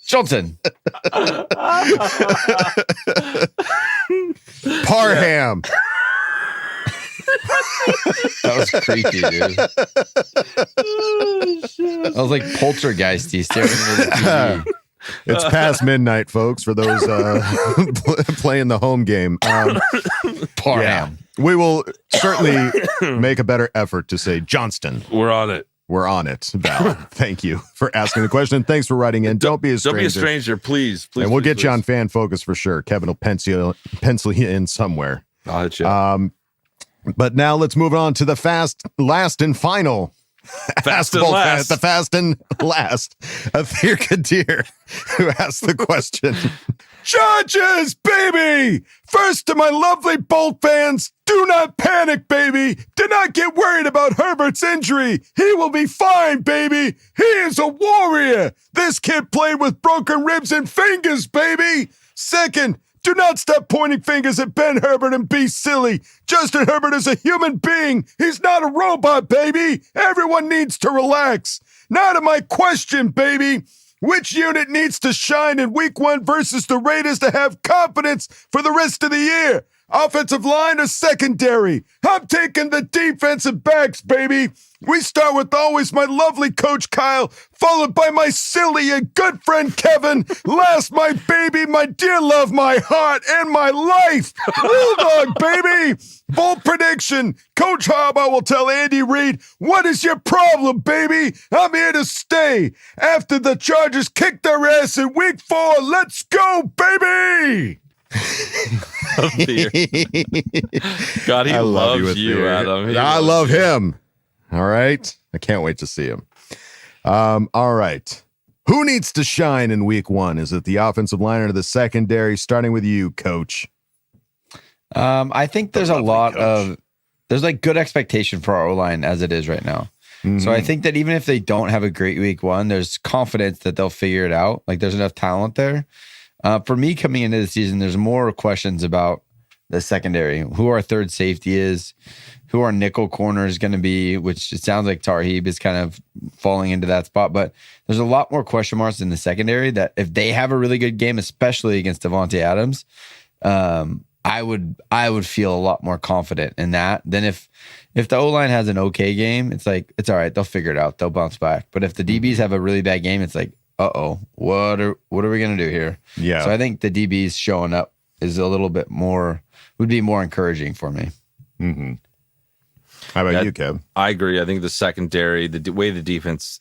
Johnson. Parham. That was creepy, dude. That was like poltergeisty staring at the TV. It's past midnight, folks, for those playing the home game. Parham. We will certainly make a better effort to say Johnston. We're on it. We're on it, Val. Thank you for asking the question. Thanks for writing in. Don't be a stranger. Don't be a stranger, please. And we'll get you on Fan Focus for sure. Kevin will pencil you in somewhere. I'll hit you. But now let's move on to the last and final. Fast and last. The fast and last. Athir Kadir, who asked the question. Chargers, baby! First to my lovely Bolt fans, do not panic, baby. Do not get worried about Herbert's injury. He will be fine, baby. He is a warrior. This kid played with broken ribs and fingers, baby. Second, do not stop pointing fingers at Ben Herbert and be silly. Justin Herbert is a human being. He's not a robot, baby. Everyone needs to relax. Now to my question, baby. Which unit needs to shine in week 1 versus the Raiders to have confidence for the rest of the year? Offensive line or secondary? I'm taking the defensive backs, baby. We start with always my lovely coach Kyle, followed by my silly and good friend Kevin. Last, my baby, my dear love, my heart, and my life. Bulldog, baby. Bold prediction. Coach Harbaugh will tell Andy Reid, what is your problem, baby? I'm here to stay. After the Chargers kick their ass in week 4, let's go, baby. God, he loves you, Adam. I love him. All right. I can't wait to see him. All right. Who needs to shine in week 1? Is it the offensive line or the secondary? Starting with you, coach. I think there's there's like good expectation for our O-line as it is right now. Mm-hmm. So I think that even if they don't have a great week 1, there's confidence that they'll figure it out. Like there's enough talent there. For me coming into the season, there's more questions about the secondary, who our third safety is, who our nickel corner is going to be, which it sounds like Tarheeb is kind of falling into that spot. But there's a lot more question marks in the secondary that if they have a really good game, especially against Devontae Adams, I would feel a lot more confident in that than if the O-line has an okay game, it's like, it's all right. They'll figure it out. They'll bounce back. But if the DBs have a really bad game, it's like, uh-oh, what are we going to do here? Yeah. So I think the DBs showing up is a little bit more, would be more encouraging for me. Mm-hmm. How about you, Kev? I agree. I think the secondary, the way the defense,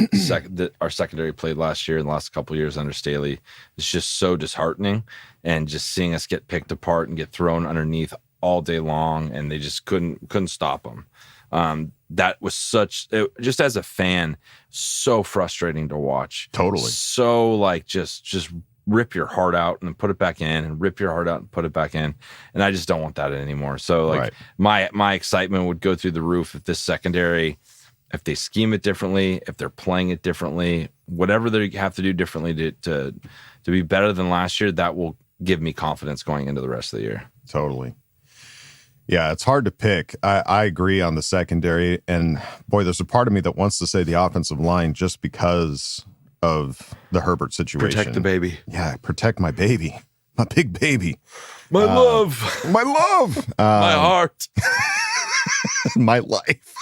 our secondary played last year and the last couple of years under Staley is just so disheartening. And just seeing us get picked apart and get thrown underneath all day long, and they just couldn't stop them. That was just as a fan, so frustrating to watch. Totally. So like just rip your heart out and then put it back in, and rip your heart out and put it back in. And I just don't want that anymore. So like my excitement would go through the roof if this secondary, if they scheme it differently, if they're playing it differently, whatever they have to do differently to be better than last year, that will give me confidence going into the rest of the year. Totally. Yeah, it's hard to pick. I agree on the secondary. And boy, there's a part of me that wants to say the offensive line just because of the Herbert situation. Protect the baby. Yeah, protect my baby. My big baby. My love. My love. My heart. My life.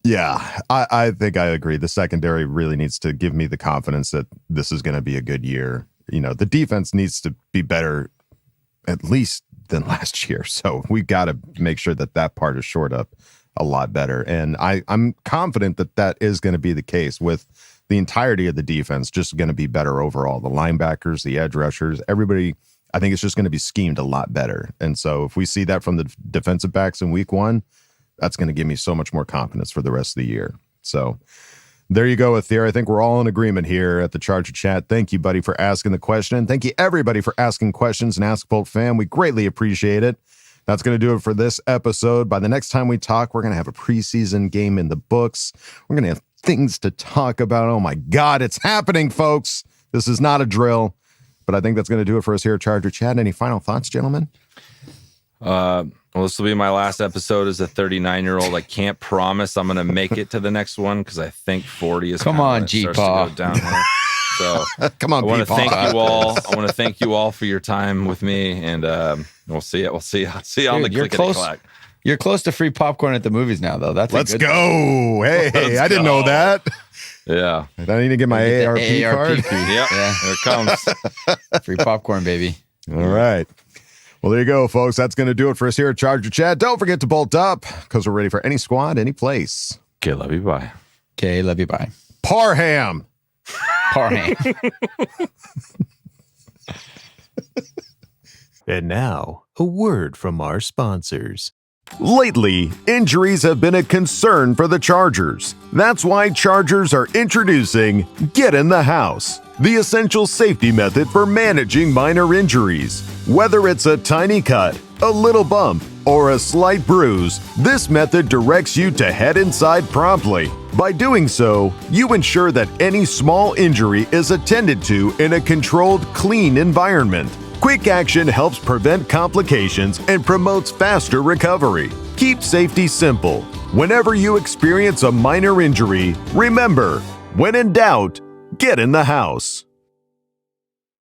Yeah, I think I agree. The secondary really needs to give me the confidence that this is going to be a good year. You know, the defense needs to be better at least than last year. So we got to make sure that part is shored up a lot better. And I'm confident that is going to be the case with the entirety of the defense, just going to be better overall. The linebackers, the edge rushers, everybody, I think it's just going to be schemed a lot better. And so if we see that from the defensive backs in week 1, that's going to give me so much more confidence for the rest of the year. So there you go, Athir. I think we're all in agreement here at the Charger Chat. Thank you, buddy, for asking the question. And thank you, everybody, for asking questions and Ask Bolt Fam. We greatly appreciate it. That's going to do it for this episode. By the next time we talk, we're going to have a preseason game in the books. We're going to have things to talk about. Oh, my God, it's happening, folks. This is not a drill. But I think that's going to do it for us here at Charger Chat. Any final thoughts, gentlemen? Well, this will be my last episode as a 39-year-old. I can't promise I'm going to make it to the next one because I think 40 is come on, G-Paw. So come on, I want to thank you all. I want to thank you all for your time with me, and we'll see you. We'll see you on the clickety-clack. You're close to free popcorn at the movies now, though. Let's go. Hey, I didn't know that. Yeah. I need to get my AARP card. Yep. Yeah, here it comes. Free popcorn, baby. All right. Well, there you go, folks. That's going to do it for us here at Charger Chat. Don't forget to bolt up because we're ready for any squad, any place. Okay, love you, bye. Okay, love you, bye. Parham. Parham. And now, a word from our sponsors. Lately, injuries have been a concern for the Chargers. That's why Chargers are introducing Get in the House, the essential safety method for managing minor injuries. Whether it's a tiny cut, a little bump, or a slight bruise, this method directs you to head inside promptly. By doing so, you ensure that any small injury is attended to in a controlled, clean environment. Quick action helps prevent complications and promotes faster recovery. Keep safety simple. Whenever you experience a minor injury, remember, when in doubt, get in the house.